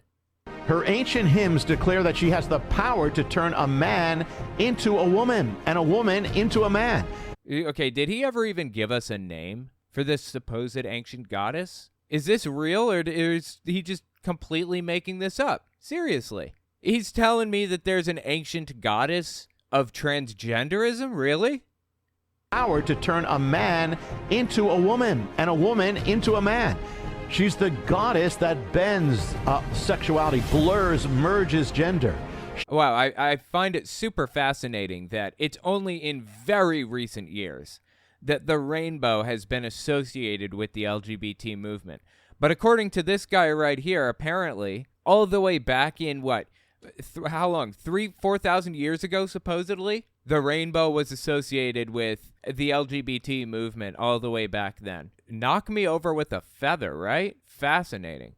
Her ancient hymns declare that she has the power to turn a man into a woman and a woman into a man. Okay, did he ever even give us a name for this supposed ancient goddess? Is this real, or is he just completely making this up? Seriously. He's telling me that there's an ancient goddess of transgenderism? Really? Power to turn a man into a woman and a woman into a man. She's the goddess that bends sexuality, blurs, merges gender. Wow, I find it super fascinating that it's only in very recent years that the rainbow has been associated with the LGBT movement. But according to this guy right here, apparently, all the way back in what, how long, 4,000 years ago, supposedly, the rainbow was associated with the LGBT movement all the way back then. Knock me over with a feather, right? Fascinating.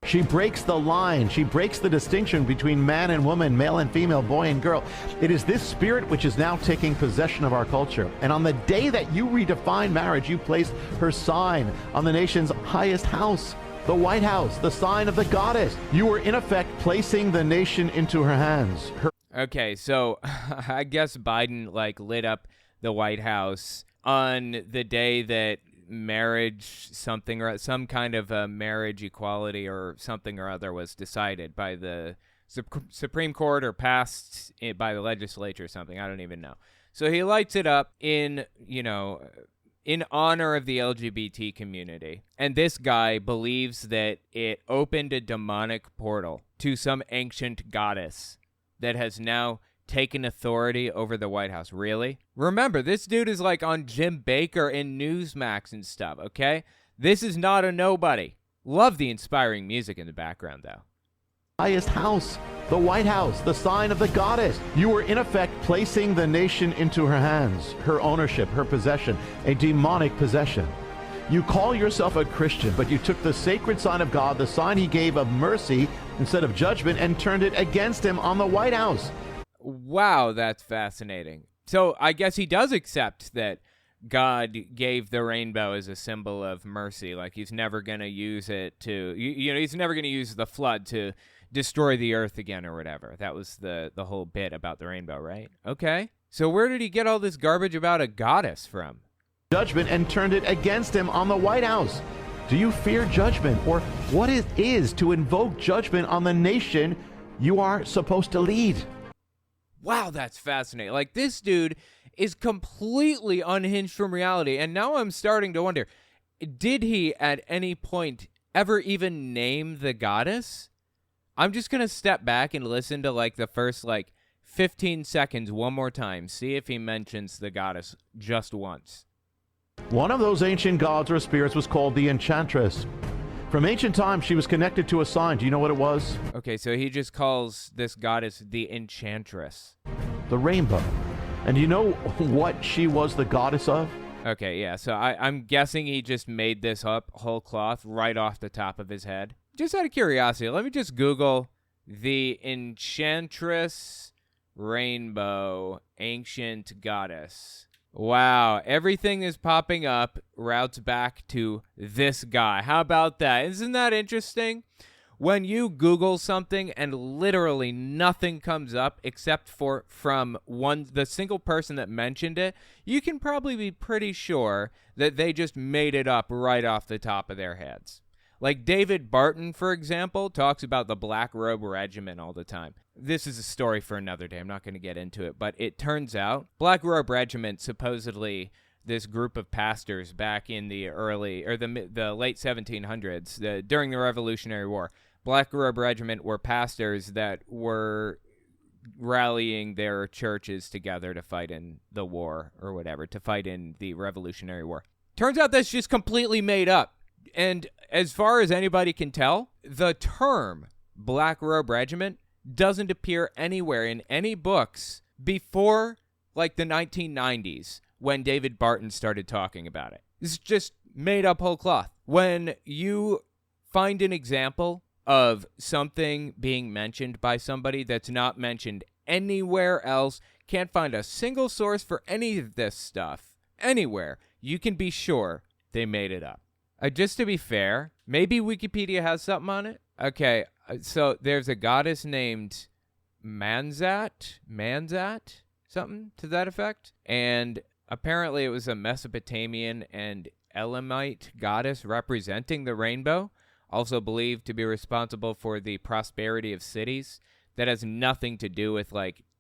She breaks the line. She breaks the distinction between man and woman, male and female, boy and girl. It is this spirit which is now taking possession of our culture. And on the day that you redefine marriage, you place her sign on the nation's highest house, the White House, the sign of the goddess. You were, in effect, placing the nation into her hands. Okay, so I guess Biden, like, lit up the White House on the day that marriage something or some kind of a marriage equality or something or other was decided by the Supreme Court or passed by the legislature or something. I don't even know. So he lights it up in, in honor of the LGBT community. And this guy believes that it opened a demonic portal to some ancient goddess that has now taken authority over the White House. Really? Remember, this dude is like on Jim Baker and Newsmax and stuff, okay? This is not a nobody. Love the inspiring music in the background, though. Highest house, the White House, the sign of the goddess. You were in effect placing the nation into her hands, her ownership, her possession, a demonic possession. You call yourself a Christian, but you took the sacred sign of God, the sign he gave of mercy instead of judgment, and turned it against him on the White House. Wow, that's fascinating. So I guess he does accept that God gave the rainbow as a symbol of mercy. Like he's never going to use it to, he's never going to use the flood to destroy the earth again or whatever. That was the whole bit about the rainbow, right? Okay. So where did he get all this garbage about a goddess from? Judgment and turned it against him on the White House. Do you fear judgment, or what it is to invoke judgment on the nation you are supposed to lead? Wow, that's fascinating. Like, this dude is completely unhinged from reality. And now I'm starting to wonder, did he at any point ever even name the goddess? I'm just going to step back and listen to, like, the first, 15 seconds one more time. See if he mentions the goddess just once. One of those ancient gods or spirits was called the Enchantress. From ancient times, she was connected to a sign. Do you know what it was? Okay, so he just calls this goddess the Enchantress. The rainbow. And do you know what she was the goddess of? Okay, yeah, so I'm guessing he just made this up whole cloth right off the top of his head. Just out of curiosity, let me just Google the Enchantress Rainbow Ancient Goddess. Wow, everything is popping up routes back to this guy. How about that? Isn't that interesting? When you Google something and literally nothing comes up except from the single person that mentioned it, you can probably be pretty sure that they just made it up right off the top of their heads. Like David Barton, for example, talks about the Black Robe Regiment all the time. This is a story for another day. I'm not going to get into it, but it turns out Black Robe Regiment, supposedly this group of pastors back in the late 1700s, during the Revolutionary War, Black Robe Regiment were pastors that were rallying their churches together to fight in the war or whatever, to fight in the Revolutionary War. Turns out that's just completely made up. And as far as anybody can tell, the term Black Robe Regiment doesn't appear anywhere in any books before the 1990s when David Barton started talking about it. It's just made up whole cloth. When you find an example of something being mentioned by somebody that's not mentioned anywhere else, can't find a single source for any of this stuff anywhere, you can be sure they made it up. Just to be fair, maybe Wikipedia has something on it. Okay, so there's a goddess named Manzat, something to that effect. And apparently it was a Mesopotamian and Elamite goddess representing the rainbow, also believed to be responsible for the prosperity of cities. That has nothing to do with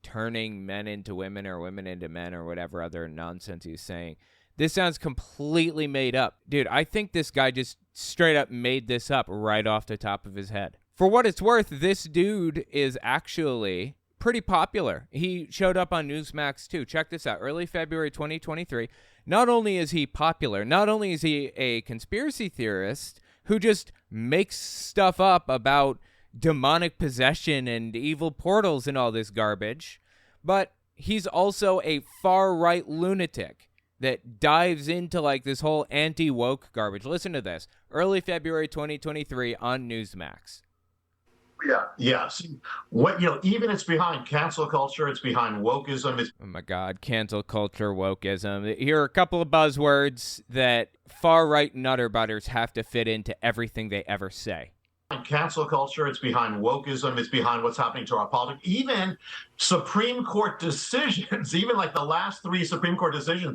turning men into women or women into men or whatever other nonsense he's saying. This sounds completely made up. Dude, I think this guy just straight up made this up right off the top of his head. For what it's worth, this dude is actually pretty popular. He showed up on Newsmax too. Check this out. Early February 2023. Not only is he popular, not only is he a conspiracy theorist who just makes stuff up about demonic possession and evil portals and all this garbage, but he's also a far-right lunatic that dives into this whole anti-woke garbage. Listen to this. Early February 2023 on Newsmax. Yeah, yes. Even it's behind cancel culture, it's behind wokeism. Oh my God, cancel culture, wokeism. Here are a couple of buzzwords that far-right nutter butters have to fit into everything they ever say. Cancel culture, it's behind wokeism, it's behind what's happening to our politics. Even Supreme Court decisions, even the last 3 Supreme Court decisions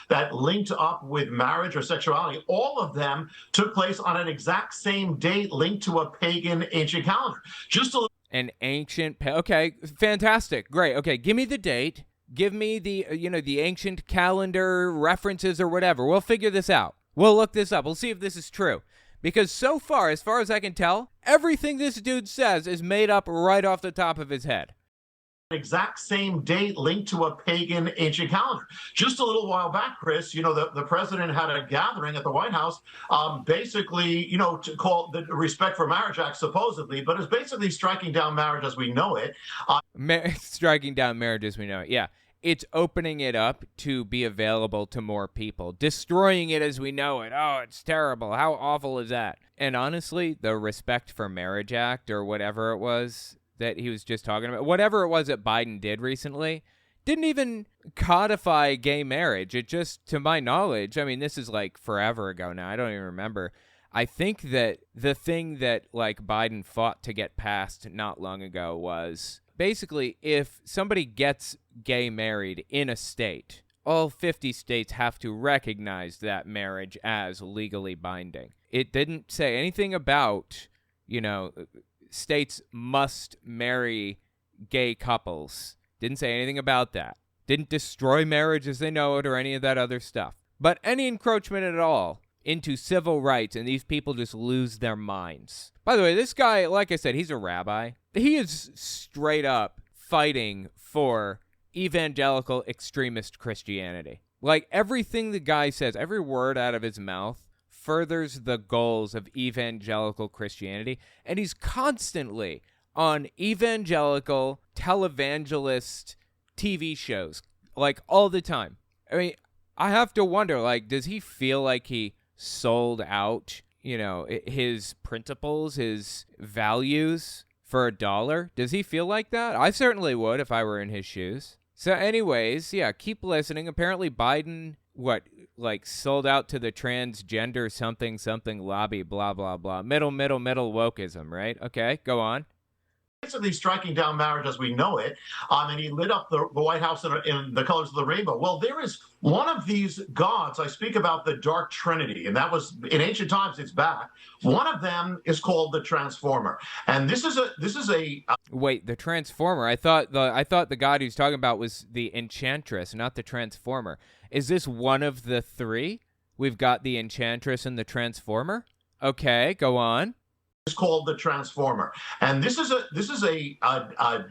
that linked up with marriage or sexuality, all of them took place on an exact same date linked to a pagan ancient calendar. An ancient, okay, fantastic, great. Okay, give me the date. Give me the, the ancient calendar references or whatever. We'll figure this out. We'll look this up. We'll see if this is true. Because so far as I can tell, everything this dude says is made up right off the top of his head. Exact same date linked to a pagan ancient calendar. Just a little while back, Chris, the president had a gathering at the White House, basically, to call the Respect for Marriage Act, supposedly, but it's basically striking down marriage as we know it. Striking down marriage as we know it, yeah. It's opening it up to be available to more people. Destroying it as we know it. Oh, it's terrible. How awful is that? And honestly, the Respect for Marriage Act or whatever it was that he was just talking about, whatever it was that Biden did recently, didn't even codify gay marriage. It just, to my knowledge, I mean, this is like forever ago now. I don't even remember. I think that the thing that like Biden fought to get passed not long ago was basically if somebody gets gay married in a state, all 50 states have to recognize that marriage as legally binding. It didn't say anything about, states must marry gay couples. Didn't say anything about that. Didn't destroy marriage as they know it or any of that other stuff. But any encroachment at all into civil rights, and these people just lose their minds. By the way, this guy, like I said, he's a rabbi. He is straight up fighting for evangelical extremist Christianity. Like everything the guy says, every word out of his mouth furthers the goals of evangelical Christianity, and he's constantly on evangelical televangelist TV shows, like all the time. I mean, I have to wonder, like, does he feel like he sold out, his principles, his values for $1? Does he feel like that? I certainly would if I were in his shoes. So anyways, yeah, keep listening. Apparently Biden, sold out to the transgender something lobby, blah, blah, blah. Middle wokeism, right? Okay, go on. Basically striking down marriage as we know it, and he lit up the White House in the colors of the rainbow. Well, there is one of these gods. I speak about the Dark Trinity, and that was in ancient times. It's back. One of them is called the Transformer, and this is a. Wait, the Transformer. I thought the god he was talking about was the Enchantress, not the Transformer. Is this one of the three? We've got the Enchantress and the Transformer. Okay, go on. Is called the Transformer, and this is a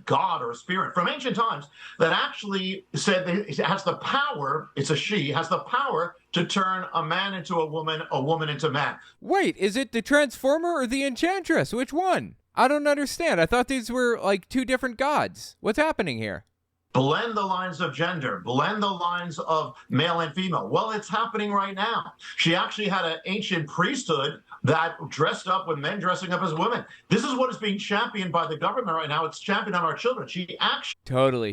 god or a spirit from ancient times that actually said that it has the power. It's a she has the power to turn a man into a woman into man. Wait, is it the Transformer or the Enchantress? Which one? I don't understand. I thought these were like two different gods. What's happening here? Blend the lines of gender, blend the lines of male and female. Well, it's happening right now. She actually had an ancient priesthood that dressed up with men dressing up as women. This is what is being championed by the government right now. It's championed on our children. She actually...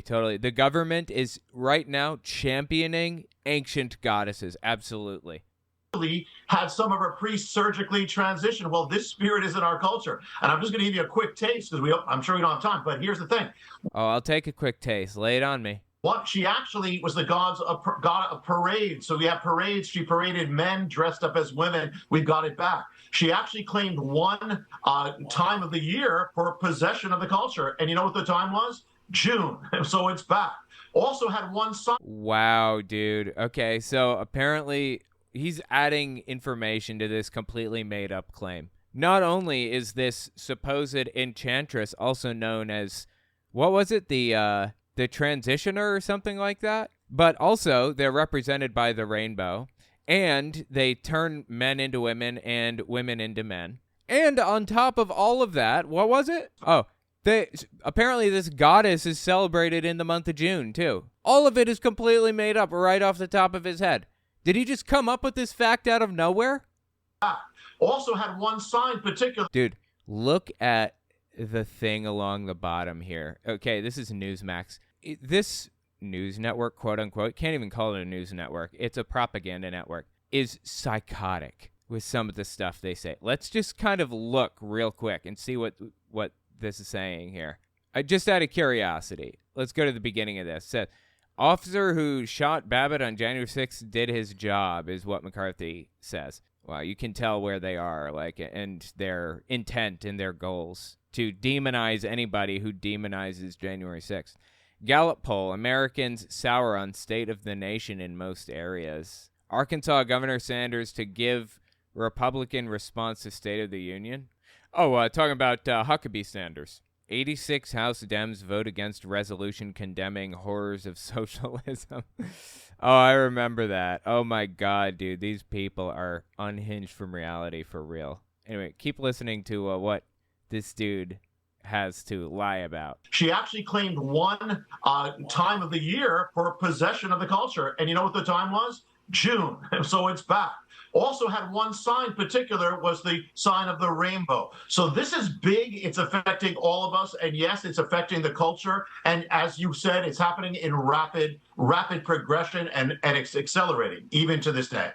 Totally. The government is right now championing ancient goddesses. Absolutely. Had some of her priests surgically transition. Well, this spirit is in our culture. And I'm just going to give you a quick taste because I'm sure we don't have time. But here's the thing. Oh, I'll take a quick taste. Lay it on me. What she actually was the god of parades. So we have parades. She paraded men dressed up as women. We've got it back. She actually claimed one time of the year for possession of the culture. And you know what the time was? June. So it's back. Also had one song. Wow, dude. Okay, so apparently he's adding information to this completely made-up claim. Not only is this supposed enchantress also known as, what was it, the transitioner or something like that? But also, they're represented by the rainbow, and they turn men into women and women into men. And on top of all of that, what was it? Oh, apparently this goddess is celebrated in the month of June, too. All of it is completely made up right off the top of his head. Did he just come up with this fact out of nowhere? Also had one sign particular. Dude, look at the thing along the bottom here. Okay, this is Newsmax. This news network, quote unquote, can't even call it a news network. It's a propaganda network, is psychotic with some of the stuff they say. Let's just kind of look real quick and see what this is saying here. Just out of curiosity, let's go to the beginning of this. It says, officer who shot Babbitt on January 6th did his job, is what McCarthy says. Wow, you can tell where they are, and their intent and their goals to demonize anybody who demonizes January 6th. Gallup poll, Americans sour on state of the nation in most areas. Arkansas Governor Sanders to give Republican response to State of the Union. Oh, talking about Huckabee Sanders. 86 House Dems vote against resolution condemning horrors of socialism. Oh, I remember that. Oh, my God, dude. These people are unhinged from reality for real. Anyway, keep listening to what this dude has to lie about. She actually claimed one time of the year for possession of the culture. And you know what the time was? June. So it's back. Also had one sign particular was the sign of the rainbow. So this is big. It's affecting all of us. And yes, it's affecting the culture. And as you said, it's happening in rapid progression, and it's accelerating even to this day.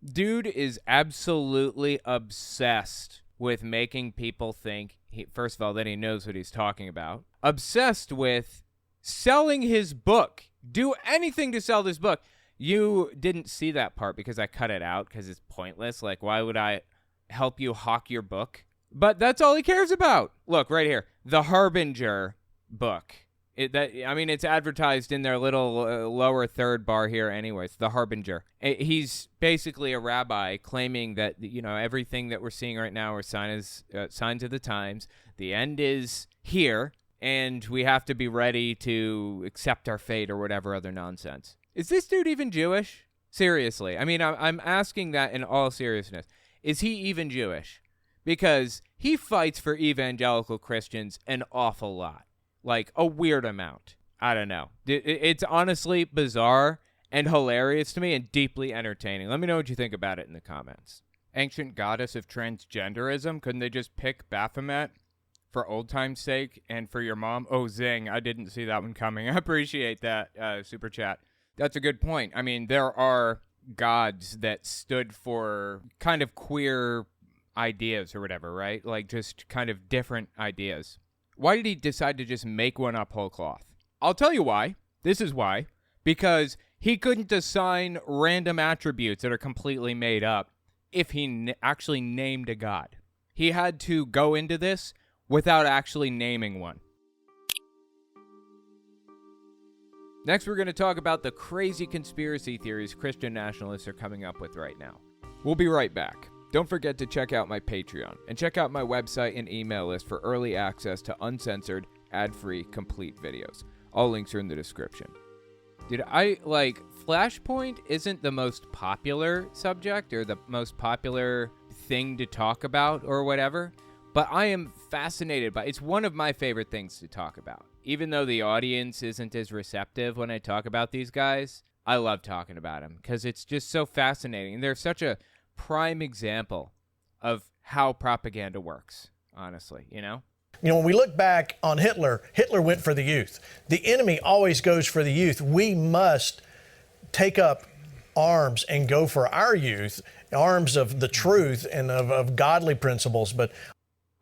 Dude is absolutely obsessed with making people think, first of all, that he knows what he's talking about. Obsessed with selling his book. Do anything to sell this book. You didn't see that part because I cut it out because it's pointless. Like, why would I help you hawk your book? But that's all he cares about. Look, right here. The Harbinger book. It's advertised in their little lower third bar here anyways. The Harbinger. He's basically a rabbi claiming that, everything that we're seeing right now are signs of the times. The end is here, and we have to be ready to accept our fate or whatever other nonsense. Is this dude even Jewish? Seriously. I mean, I'm asking that in all seriousness. Is he even Jewish? Because he fights for evangelical Christians an awful lot. Like, a weird amount. I don't know. It's honestly bizarre and hilarious to me and deeply entertaining. Let me know what you think about it in the comments. Ancient goddess of transgenderism. Couldn't they just pick Baphomet for old time's sake and for your mom? Oh, zing. I didn't see that one coming. I appreciate that super chat. That's a good point. I mean, there are gods that stood for kind of queer ideas or whatever, right? Like just kind of different ideas. Why did he decide to just make one up whole cloth? I'll tell you why. This is why. Because he couldn't assign random attributes that are completely made up if he actually named a god. He had to go into this without actually naming one. Next, we're going to talk about the crazy conspiracy theories Christian nationalists are coming up with right now. We'll be right back. Don't forget to check out my Patreon and check out my website and email list for early access to uncensored, ad-free, complete videos. All links are in the description. Dude, Flashpoint isn't the most popular subject or the most popular thing to talk about or whatever, but I am fascinated by it. It's one of my favorite things to talk about. Even though the audience isn't as receptive when I talk about these guys, I love talking about them because it's just so fascinating. And they're such a prime example of how propaganda works, honestly, when we look back on Hitler went for the youth. The enemy always goes for the youth. We must take up arms and go for our youth, arms of the truth and of godly principles. But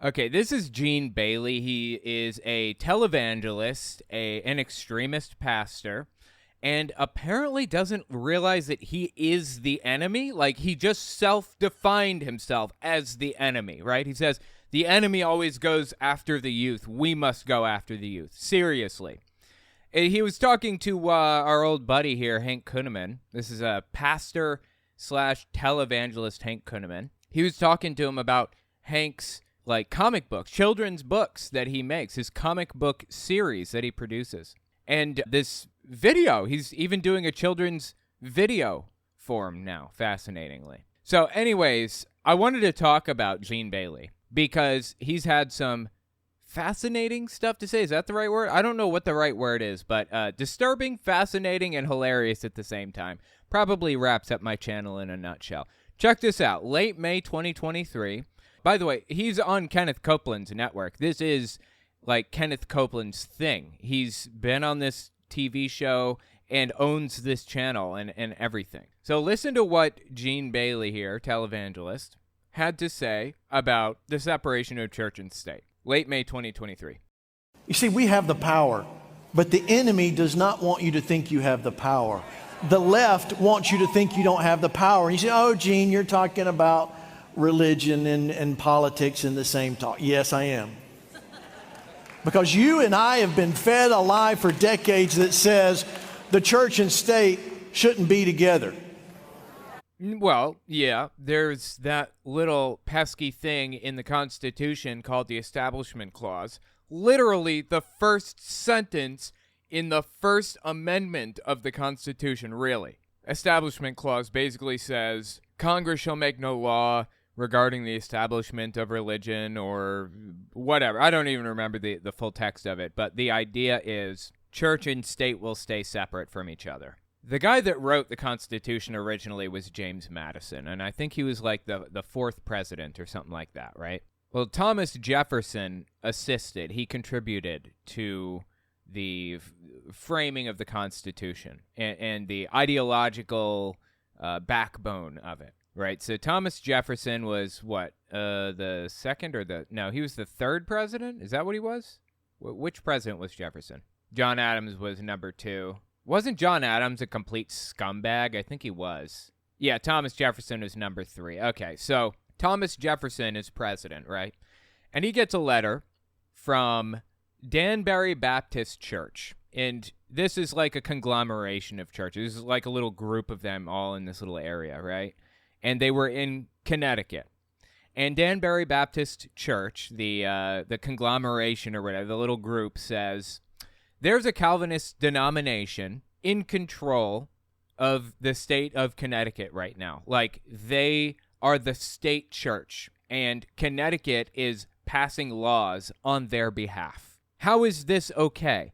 okay, this is Gene Bailey. He is a televangelist, an extremist pastor, and apparently doesn't realize that he is the enemy. Like, he just self-defined himself as the enemy, right? He says, the enemy always goes after the youth. We must go after the youth. Seriously. He was talking to our old buddy here, Hank Kunneman. This is a pastor / televangelist, Hank Kunneman. He was talking to him about Hank's comic books, children's books that he makes, his comic book series that he produces. And this video, he's even doing a children's video for him now, fascinatingly. So anyways, I wanted to talk about Gene Bailey because he's had some fascinating stuff to say. Is that the right word? I don't know what the right word is, but disturbing, fascinating, and hilarious at the same time. Probably wraps up my channel in a nutshell. Check this out. Late May 2023. By the way, he's on Kenneth Copeland's network. This is Kenneth Copeland's thing. He's been on this TV show and owns this channel and everything. So listen to what Gene Bailey here, televangelist, had to say about the separation of church and state. Late May 2023. you see, we have the power, but the enemy does not want you to think you have the power. The left wants you to think you don't have the power. You say, oh, Gene, you're talking about religion and politics in the same talk. Yes, I am. Because you and I have been fed a lie for decades that says the church and state shouldn't be together. Well, yeah, there's that little pesky thing in the Constitution called the Establishment Clause. Literally the first sentence in the First Amendment of the Constitution, really. Establishment Clause basically says, Congress shall make no law regarding the establishment of religion or whatever. I don't even remember the full text of it, but the idea is church and state will stay separate from each other. The guy that wrote the Constitution originally was James Madison, and I think he was like the fourth president or something like that, right? Well, Thomas Jefferson assisted. He contributed to the framing of the Constitution and the ideological backbone of it, right? So Thomas Jefferson was what, the second or no, he was the third president? Is that what he was? Which president was Jefferson? John Adams was number 2. Wasn't John Adams a complete scumbag? I think he was. Yeah, Thomas Jefferson was number 3. Okay, so Thomas Jefferson is president, right? And he gets a letter from Danbury Baptist Church. And this is like a conglomeration of churches. This is like a little group of them all in this little area, right? And they were in Connecticut. And Danbury Baptist Church, the conglomeration or whatever, the little group says, there's a Calvinist denomination in control of the state of Connecticut right now. Like, they are the state church, and Connecticut is passing laws on their behalf. How is this okay?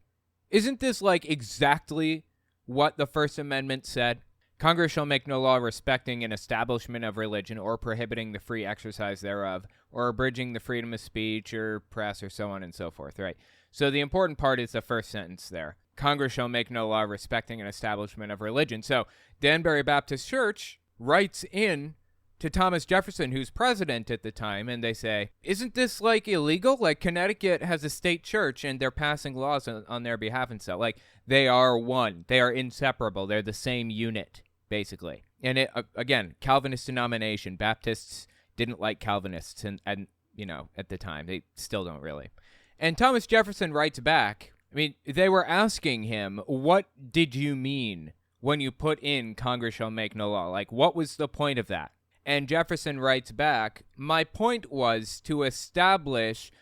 Isn't this like exactly what the First Amendment said? Congress shall make no law respecting an establishment of religion or prohibiting the free exercise thereof or abridging the freedom of speech or press or so on and so forth, right? So the important part is the first sentence there. Congress shall make no law respecting an establishment of religion. So Danbury Baptist Church writes in to Thomas Jefferson, who's president at the time, and they say, isn't this like illegal? Like, Connecticut has a state church and they're passing laws on their behalf and stuff. Like, they are one. They are inseparable. They're the same unit, basically. And it, again, Calvinist denomination. Baptists didn't like Calvinists and you know, at the time. They still don't really. And Thomas Jefferson writes back, I mean, they were asking him, what did you mean when you put in Congress shall make no law? Like, what was the point of that? And Jefferson writes back, my point was to establish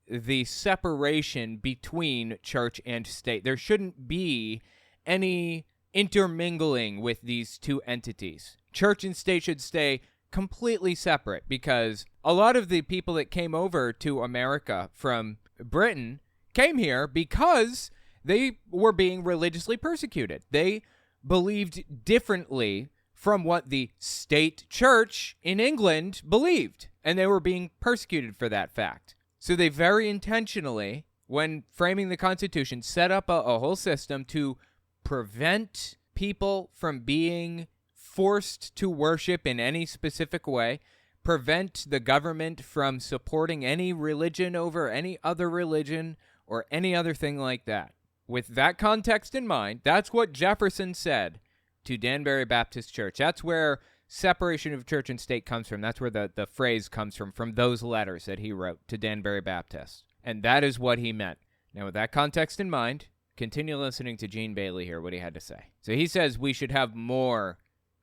the separation between church and state. There shouldn't be any intermingling with these two entities. Church and state should stay completely separate because a lot of the people that came over to America from Britain came here because they were being religiously persecuted. They believed differently from what the state church in England believed, and they were being persecuted for that fact. So they very intentionally, when framing the Constitution, set up a whole system to prevent people from being forced to worship in any specific way, prevent the government from supporting any religion over any other religion or any other thing like that. With that context in mind, that's what Jefferson said to Danbury Baptist Church. That's where separation of church and state comes from. That's where the phrase comes from those letters that he wrote to Danbury Baptist. And that is what he meant. Now, with that context in mind, continue listening to Gene Bailey here, what he had to say. So he says we should have more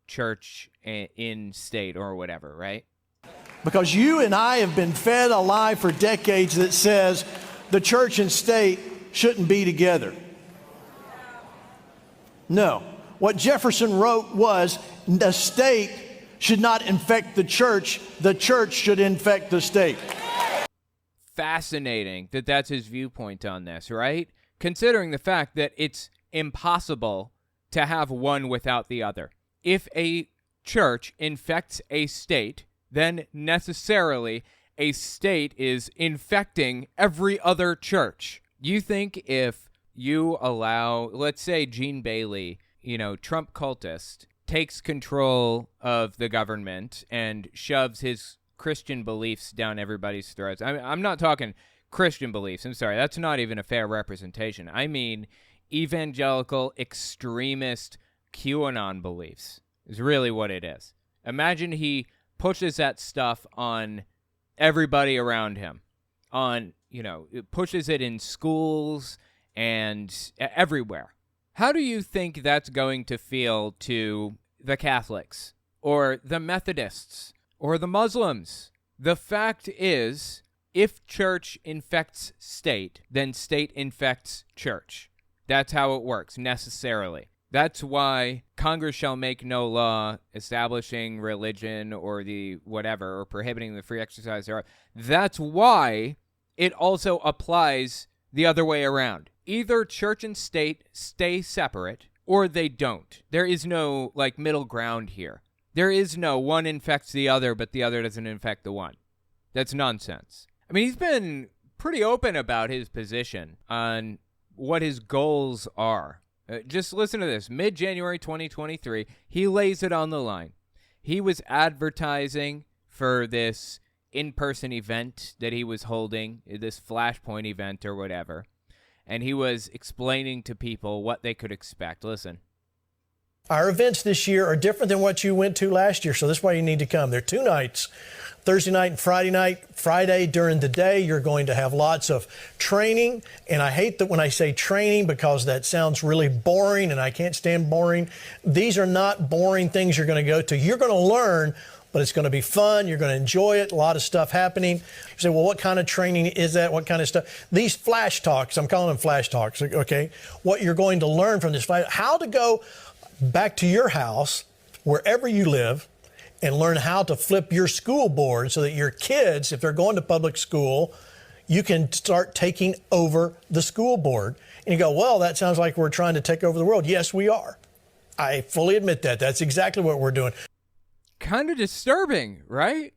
church in state or whatever, right? Because you and I have been fed a lie for decades that says the church and state shouldn't be together. No. What Jefferson wrote was the state should not infect the church should infect the state. Fascinating that that's his viewpoint on this, right? Considering the fact that it's impossible to have one without the other. If a church infects a state, then necessarily a state is infecting every other church. You think if you allow, let's say Gene Bailey, you know, Trump cultist, takes control of the government and shoves his Christian beliefs down everybody's throats. I mean, I'm not talking Christian beliefs. I'm sorry. That's not even a fair representation. I mean evangelical, extremist QAnon beliefs is really what it is. Imagine he pushes that stuff on everybody around him, on it pushes it in schools and everywhere. How do you think that's going to feel to the Catholics or the Methodists or the Muslims? The fact is, if church infects state, then state infects church. That's how it works, necessarily. That's why Congress shall make no law establishing religion or the whatever, or prohibiting the free exercise thereof. That's why it also applies the other way around. Either church and state stay separate, or they don't. There is no, middle ground here. There is no one infects the other, but the other doesn't infect the one. That's nonsense. I mean, he's been pretty open about his position on what his goals are. Just listen to this. Mid-January 2023, he lays it on the line. He was advertising for this in-person event that he was holding, this Flashpoint event or whatever, and he was explaining to people what they could expect. Listen. Our events this year are different than what you went to last year, so that's why you need to come. There are 2 nights, Thursday night and Friday night. Friday during the day, you're going to have lots of training, and I hate that when I say training because that sounds really boring, and I can't stand boring. These are not boring things you're going to go to. You're going to learn, but it's going to be fun. You're going to enjoy it. A lot of stuff happening. You say, well, what kind of training is that? What kind of stuff? These flash talks, I'm calling them flash talks, okay? What you're going to learn from this flash, how to go back to your house, wherever you live, and learn how to flip your school board so that your kids, if they're going to public school, you can start taking over the school board. And you go, well, that sounds like we're trying to take over the world. Yes, we are. I fully admit that. That's exactly what we're doing. Kind of disturbing, right?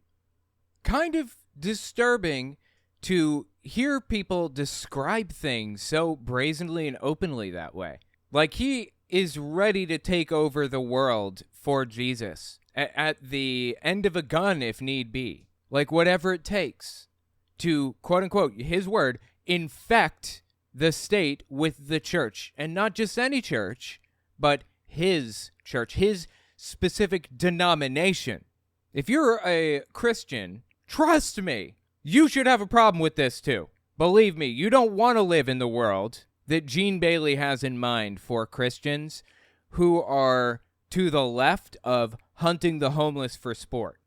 Kind of disturbing to hear people describe things so brazenly and openly that way. Like he is ready to take over the world for Jesus at the end of a gun if need be. Like whatever it takes to, quote unquote, his word, infect the state with the church. And not just any church, but his church, his specific denomination. If you're a Christian, trust me, you should have a problem with this too. Believe me, you don't want to live in the world that Gene Bailey has in mind for Christians who are to the left of hunting the homeless for sport.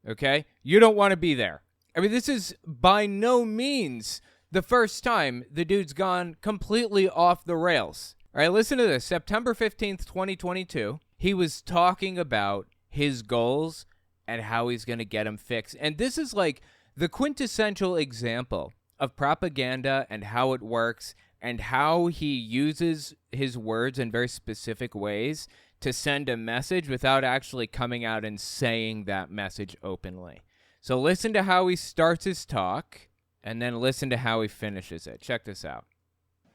Okay? You don't want to be there. I mean, this is by no means the first time the dude's gone completely off the rails. All right, listen to this. September 15th, 2022, he was talking about his goals and how he's going to get them fixed. And this is like the quintessential example of propaganda and how it works and how he uses his words in very specific ways to send a message without actually coming out and saying that message openly. So listen to how he starts his talk, and then listen to how he finishes it. Check this out.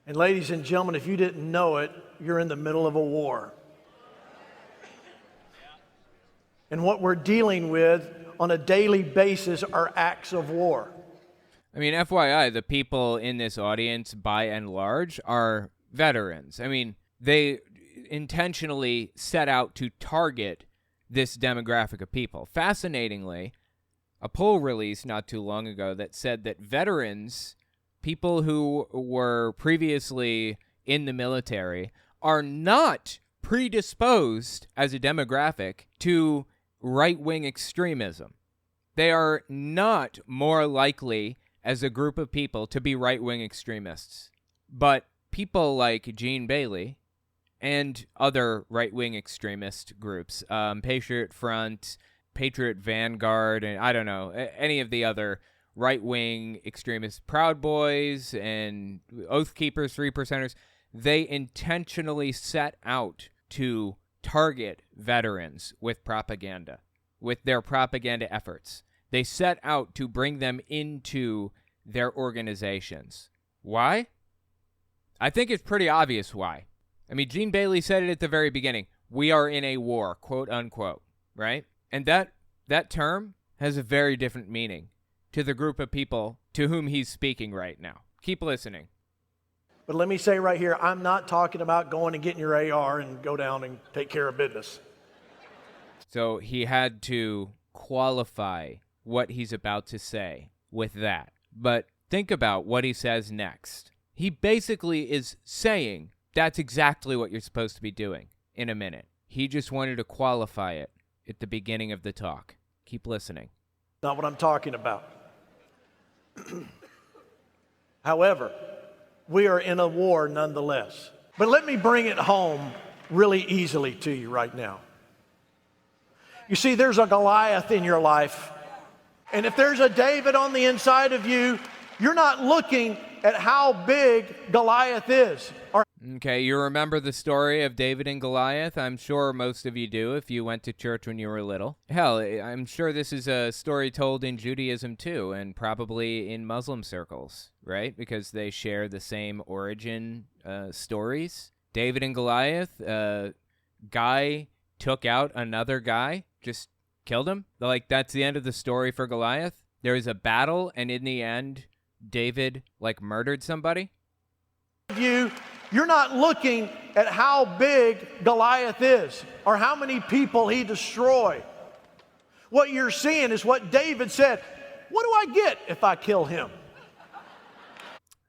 And ladies and gentlemen, if you didn't know it, you're in the middle of a war. And what we're dealing with on a daily basis are acts of war. I mean, FYI, the people in this audience, by and large, are veterans. I mean, they intentionally set out to target this demographic of people. Fascinatingly, a poll released not too long ago that said that veterans, people who were previously in the military, are not predisposed as a demographic to right-wing extremism. They are not more likely as a group of people to be right-wing extremists. But people like Gene Bailey and other right-wing extremist groups, Patriot Front, Patriot Vanguard, and I don't know, any of the other right-wing extremists, Proud Boys and Oath Keepers, 3%ers, they intentionally set out to target veterans with propaganda, with their propaganda efforts. They set out to bring them into their organizations. Why? I think it's pretty obvious why. I mean, Gene Bailey said it at the very beginning. We are in a war, quote unquote, right? And that term has a very different meaning to the group of people to whom he's speaking right now. Keep listening. But let me say right here, I'm not talking about going and getting your AR and go down and take care of business. So he had to qualify what he's about to say with that. But think about what he says next. He basically is saying that's exactly what you're supposed to be doing in a minute. He just wanted to qualify it at the beginning of the talk. Keep listening. Not what I'm talking about. However, we are in a war nonetheless. But let me bring it home really easily to you right now. You see, there's a Goliath in your life. And if there's a David on the inside of you, you're not looking at how big Goliath is. Okay, you remember the story of David and Goliath? I'm sure most of you do if you went to church when you were little. Hell, I'm sure this is a story told in Judaism too, and probably in Muslim circles, right? Because they share the same origin stories. David and Goliath, guy took out another guy, just killed him. Like, that's the end of the story for Goliath. There was a battle, and in the end, David, murdered somebody. You're not looking at how big Goliath is or how many people he destroyed. What you're seeing is what David said. What do I get if I kill him? I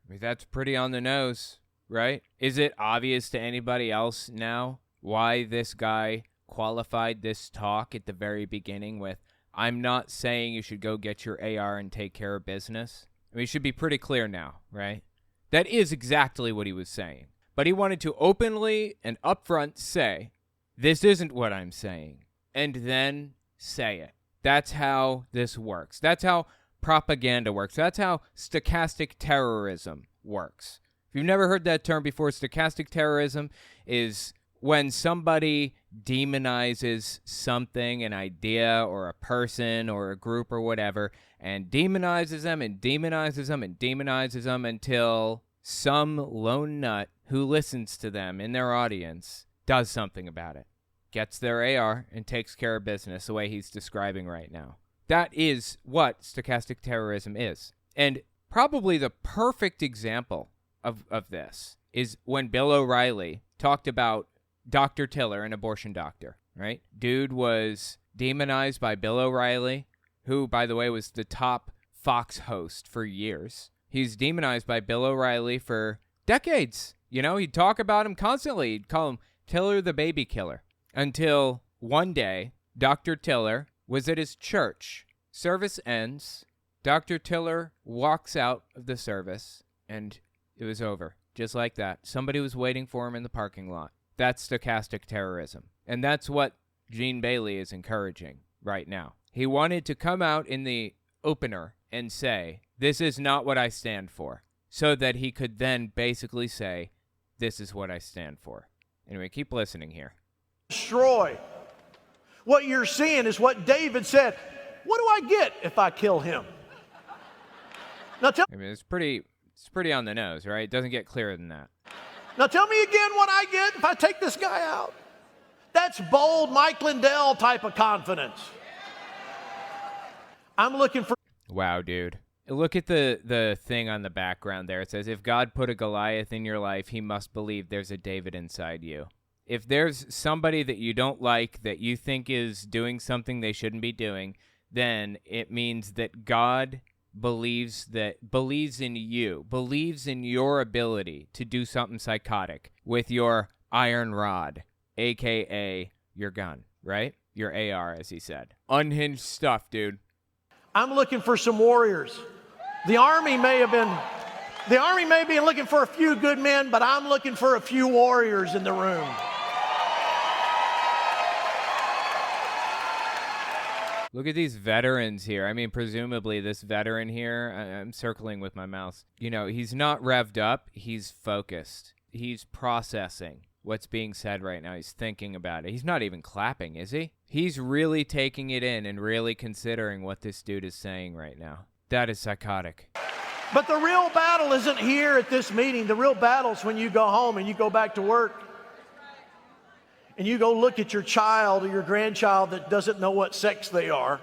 mean, that's pretty on the nose, right? Is it obvious to anybody else now why this guy qualified this talk at the very beginning with, I'm not saying you should go get your AR and take care of business? I mean, it should be pretty clear now, right? That is exactly what he was saying. But he wanted to openly and upfront say, this isn't what I'm saying, and then say it. That's how this works. That's how propaganda works. That's how stochastic terrorism works. If you've never heard that term before, stochastic terrorism is when somebody demonizes something, an idea or a person or a group or whatever, and demonizes them and demonizes them and demonizes them until some lone nut who listens to them in their audience does something about it, gets their AR and takes care of business the way he's describing right now. That is what stochastic terrorism is. And probably the perfect example of this is when Bill O'Reilly talked about Dr. Tiller, an abortion doctor, right? Dude was demonized by Bill O'Reilly, who, by the way, was the top Fox host for years. He's demonized by Bill O'Reilly for decades. You know, he'd talk about him constantly. He'd call him Tiller the baby killer. Until one day, Dr. Tiller was at his church. Service ends. Dr. Tiller walks out of the service, and it was over. Just like that. Somebody was waiting for him in the parking lot. That's stochastic terrorism. And that's what Gene Bailey is encouraging right now. He wanted to come out in the opener and say, this is not what I stand for, so that he could then basically say, this is what I stand for. Anyway, keep listening here. Destroy. What you're seeing is what David said. What do I get if I kill him? Now I mean, it's pretty on the nose, right? It doesn't get clearer than that. Now tell me again what I get if I take this guy out. That's bold Mike Lindell type of confidence. I'm looking for... Wow, dude. Look at the thing on the background there. It says, if God put a Goliath in your life, he must believe there's a David inside you. If there's somebody that you don't like, that you think is doing something they shouldn't be doing, then it means that God believes in you, believes in your ability to do something psychotic with your iron rod, a.k.a. your gun, right? Your AR, as he said. Unhinged stuff, dude. I'm looking for some warriors. The army may be looking for a few good men, but I'm looking for a few warriors in the room. Look at these veterans here. I mean, presumably this veteran here, I'm circling with my mouse. You know, he's not revved up. He's focused. He's processing what's being said right now. He's thinking about it. He's not even clapping, is he? He's really taking it in and really considering what this dude is saying right now. That is psychotic. But the real battle isn't here at this meeting. The real battle is when you go home and you go back to work. And you go look at your child or your grandchild that doesn't know what sex they are.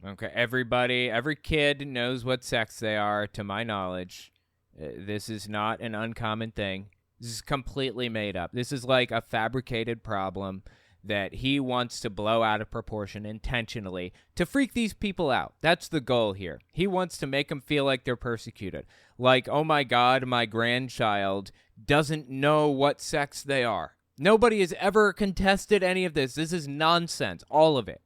Okay, every kid knows what sex they are, to my knowledge. This is not an uncommon thing. This is completely made up. This is like a fabricated problem that he wants to blow out of proportion intentionally to freak these people out. That's the goal here. He wants to make them feel like they're persecuted. Like, oh my God, my grandchild doesn't know what sex they are. Nobody has ever contested any of this. This is nonsense, all of it.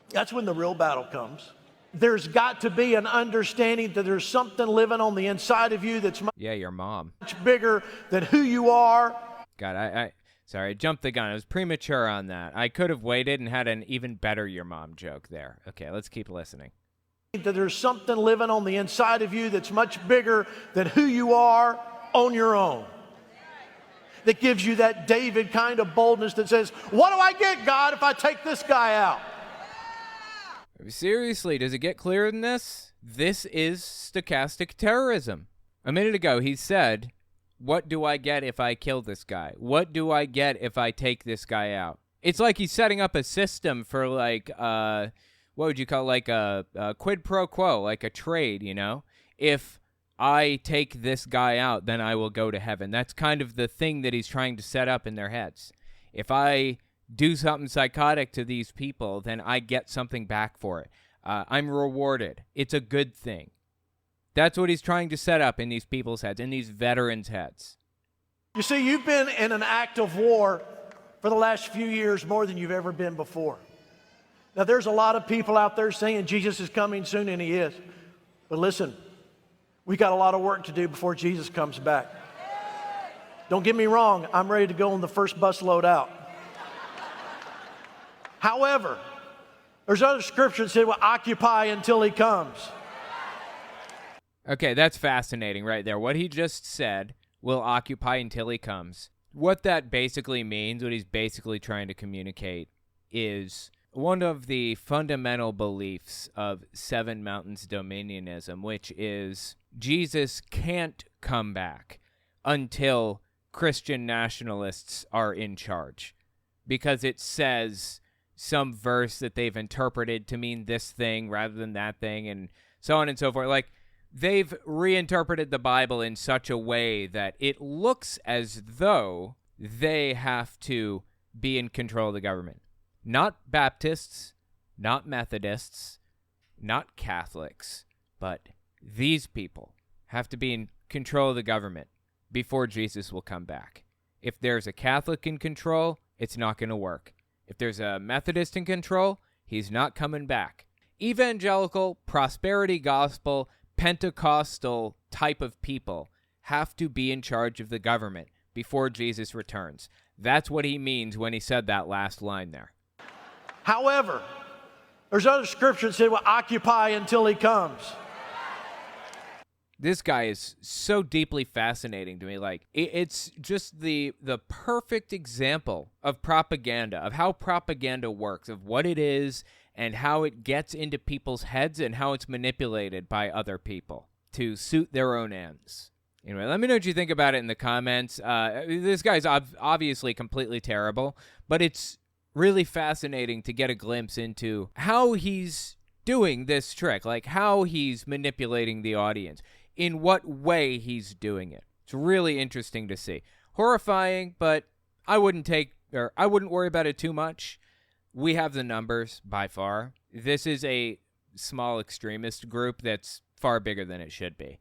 That's when the real battle comes. There's got to be an understanding that there's something living on the inside of you that's Yeah, your mom. much bigger than who you are. God, sorry, I jumped the gun. I was premature on that. I could have waited and had an even better your mom joke there. Okay, let's keep listening. That there's something living on the inside of you that's much bigger than who you are on your own. That gives you that David kind of boldness that says, what do I get, God, if I take this guy out? Seriously, does it get clearer than this? This is stochastic terrorism. A minute ago, he said, what do I get if I kill this guy? What do I get if I take this guy out? It's like he's setting up a system for, like, what would you call it? Like a quid pro quo, like a trade, you know? If I take this guy out, then I will go to heaven. That's kind of the thing that he's trying to set up in their heads. If I do something psychotic to these people, then I get something back for it. I'm rewarded. It's a good thing. That's what he's trying to set up in these people's heads, in these veterans' heads. You see, you've been in an act of war for the last few years more than you've ever been before. Now, there's a lot of people out there saying Jesus is coming soon, and he is. But listen, we got a lot of work to do before Jesus comes back. Don't get me wrong, I'm ready to go on the first bus load out. However, there's other scriptures that say, well, occupy until he comes. Okay, that's fascinating right there. What he just said, will occupy until he comes. What that basically means, what he's basically trying to communicate, is one of the fundamental beliefs of Seven Mountains Dominionism, which is Jesus can't come back until Christian nationalists are in charge, because it says some verse that they've interpreted to mean this thing rather than that thing, and so on and so forth. Like, they've reinterpreted the Bible in such a way that it looks as though they have to be in control of the government. Not Baptists, not Methodists, not Catholics, but these people have to be in control of the government before Jesus will come back. If there's a Catholic in control, it's not going to work. If there's a Methodist in control, he's not coming back. Evangelical, prosperity gospel, Pentecostal type of people have to be in charge of the government before Jesus returns. That's what he means when he said that last line there. However, there's other scriptures that say, well, occupy until he comes. This guy is so deeply fascinating to me. Like, it's just the perfect example of propaganda, of how propaganda works, of what it is and how it gets into people's heads and how it's manipulated by other people to suit their own ends. Anyway, let me know what you think about it in the comments. This guy's obviously completely terrible, but it's really fascinating to get a glimpse into how he's doing this trick, like how he's manipulating the audience, in what way he's doing it. It's really interesting to see. Horrifying, but I wouldn't worry about it too much. We have the numbers by far. This is a small extremist group that's far bigger than it should be.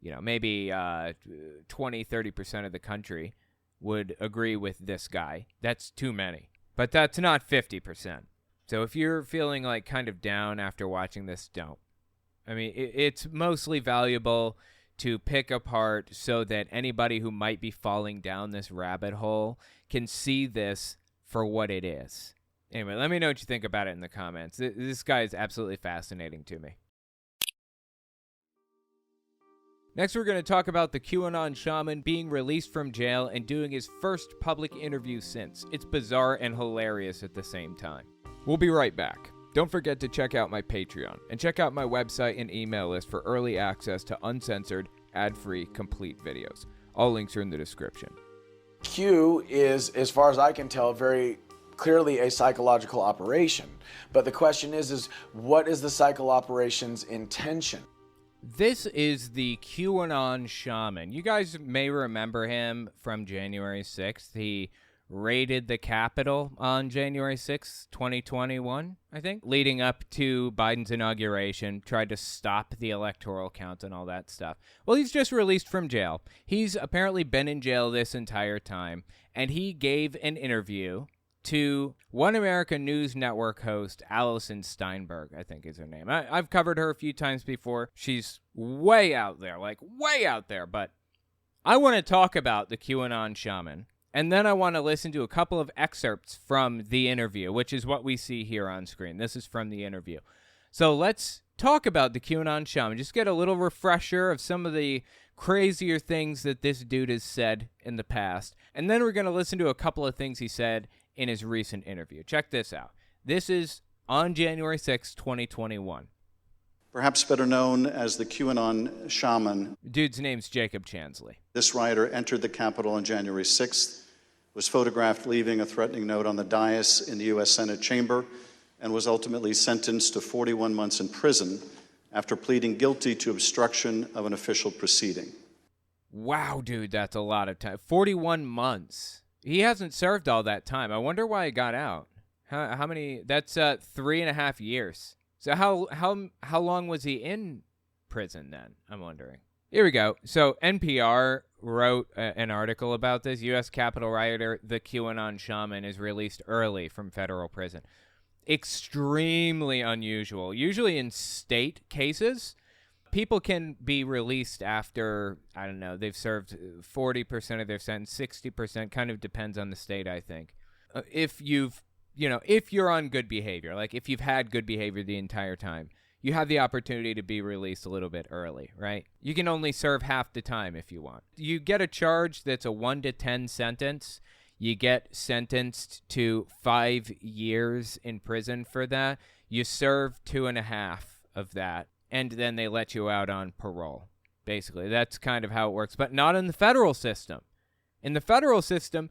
You know, maybe 20-30% of the country would agree with this guy. That's too many. But that's not 50%. So if you're feeling like kind of down after watching this, don't. I mean, it's mostly valuable to pick apart so that anybody who might be falling down this rabbit hole can see this for what it is. Anyway, let me know what you think about it in the comments. This guy is absolutely fascinating to me. Next, we're going to talk about the QAnon shaman being released from jail and doing his first public interview since. It's bizarre and hilarious at the same time. We'll be right back. Don't forget to check out my Patreon and check out my website and email list for early access to uncensored, ad-free, complete videos. All links are in the description. Q is, as far as I can tell, very clearly a psychological operation. But the question is what is the psycho operation's intention? This is the QAnon shaman. You guys may remember him from January 6th. He raided the Capitol on January 6, 2021, I think, leading up to Biden's inauguration, tried to stop the electoral count and all that stuff. Well, he's just released from jail. He's apparently been in jail this entire time, and he gave an interview to One American News Network host Allison Steinberg, I think is her name. I've covered her a few times before. She's way out there, like way out there, but I want to talk about the QAnon shaman. And then I want to listen to a couple of excerpts from the interview, which is what we see here on screen. This is from the interview. So let's talk about the QAnon shaman. Just get a little refresher of some of the crazier things that this dude has said in the past. And then we're going to listen to a couple of things he said in his recent interview. Check this out. This is on January 6, 2021. Perhaps better known as the QAnon shaman. Dude's name's Jacob Chansley. This writer entered the Capitol on January 6th, was photographed leaving a threatening note on the dais in the U.S. Senate chamber, and was ultimately sentenced to 41 months in prison after pleading guilty to obstruction of an official proceeding. Wow, dude, that's a lot of time. 41 months. He hasn't served all that time. I wonder why he got out. How many? That's 3.5 years. So how long was he in prison then? I'm wondering. Here we go. So NPR wrote an article about this. U.S. Capitol rioter, the QAnon shaman, is released early from federal prison. Extremely unusual. Usually in state cases, people can be released after, I don't know, they've served 40% of their sentence, 60%, kind of depends on the state, I think. If you're on good behavior, like if you've had good behavior the entire time, you have the opportunity to be released a little bit early, right? You can only serve half the time if you want. You get a charge that's a 1 to 10 sentence. You get sentenced to 5 years in prison for that. You serve 2.5 of that, and then they let you out on parole. Basically, that's kind of how it works, but not in the federal system. In the federal system,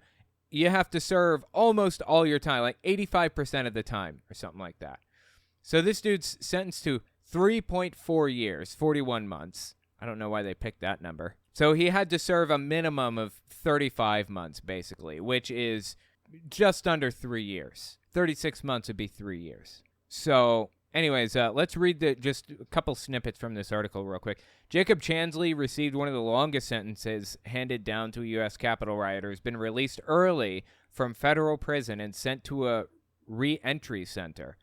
you have to serve almost all your time, like 85% of the time or something like that. So this dude's sentenced to 3.4 years, 41 months. I don't know why they picked that number. So he had to serve a minimum of 35 months, basically, which is just under 3 years. 36 months would be 3 years. So anyways, let's read just a couple snippets from this article real quick. Jacob Chansley received one of the longest sentences handed down to a U.S. Capitol rioter. Has been released early from federal prison and sent to a re-entry center.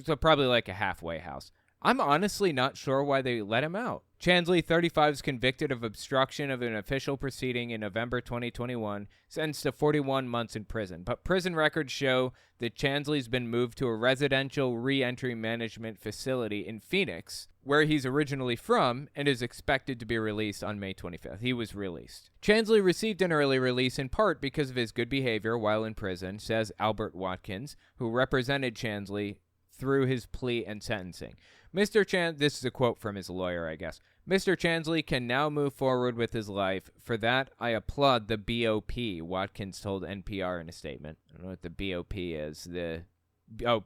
So probably like a halfway house. I'm honestly not sure why they let him out. Chansley, 35, is convicted of obstruction of an official proceeding in November 2021, sentenced to 41 months in prison. But prison records show that Chansley's been moved to a residential re-entry management facility in Phoenix, where he's originally from, and is expected to be released on May 25th. He was released. Chansley received an early release in part because of his good behavior while in prison, says Albert Watkins, who represented Chansley through his plea and sentencing. This is a quote from his lawyer, I guess. Mr. Chansley can now move forward with his life. For that, I applaud the BOP, Watkins told NPR in a statement. I don't know what the BOP is.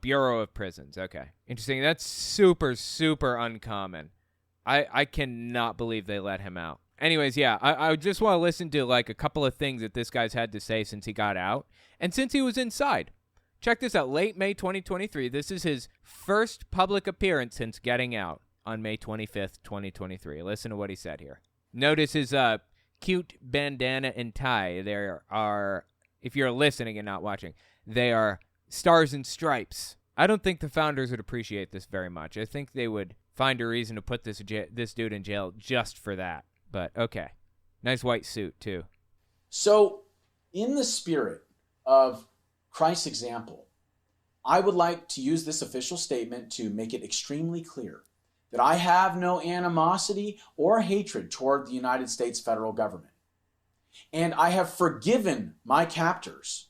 Bureau of Prisons. Okay. Interesting. That's super, super uncommon. I cannot believe they let him out. Anyways, yeah, I just want to listen to like a couple of things that this guy's had to say since he got out and since he was inside. Check this out. Late May 2023. This is his first public appearance since getting out on May 25th, 2023. Listen to what he said here. Notice his cute bandana and tie. There are, if you're listening and not watching, they are stars and stripes. I don't think the founders would appreciate this very much. I think they would find a reason to put this dude in jail just for that. But okay. Nice white suit, too. So, in the spirit of Christ's example, I would like to use this official statement to make it extremely clear that I have no animosity or hatred toward the United States federal government. And I have forgiven my captors,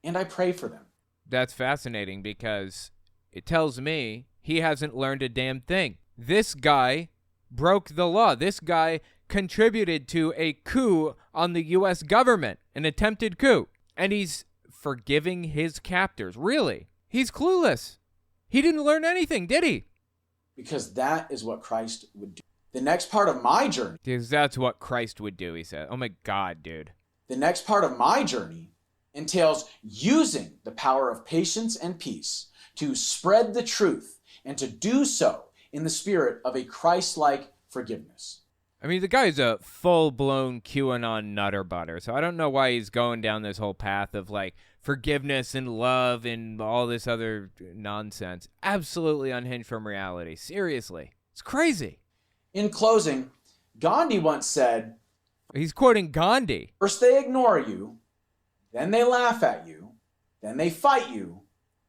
and I pray for them. That's fascinating because it tells me he hasn't learned a damn thing. This guy broke the law. This guy contributed to a coup on the U.S. government, an attempted coup, and he's forgiving his captors. Really? He's clueless. He didn't learn anything, did he? Because that is what Christ would do. The next part of my journey. Because that's what Christ would do, he said. Oh my God, dude. The next part of my journey entails using the power of patience and peace to spread the truth and to do so in the spirit of a Christ-like forgiveness. I mean, the guy's a full-blown QAnon nutter butter, so I don't know why he's going down this whole path of, like, forgiveness and love and all this other nonsense. Absolutely unhinged from reality. Seriously. It's crazy. In closing, Gandhi once said, he's quoting Gandhi. First they ignore you, then they laugh at you, then they fight you,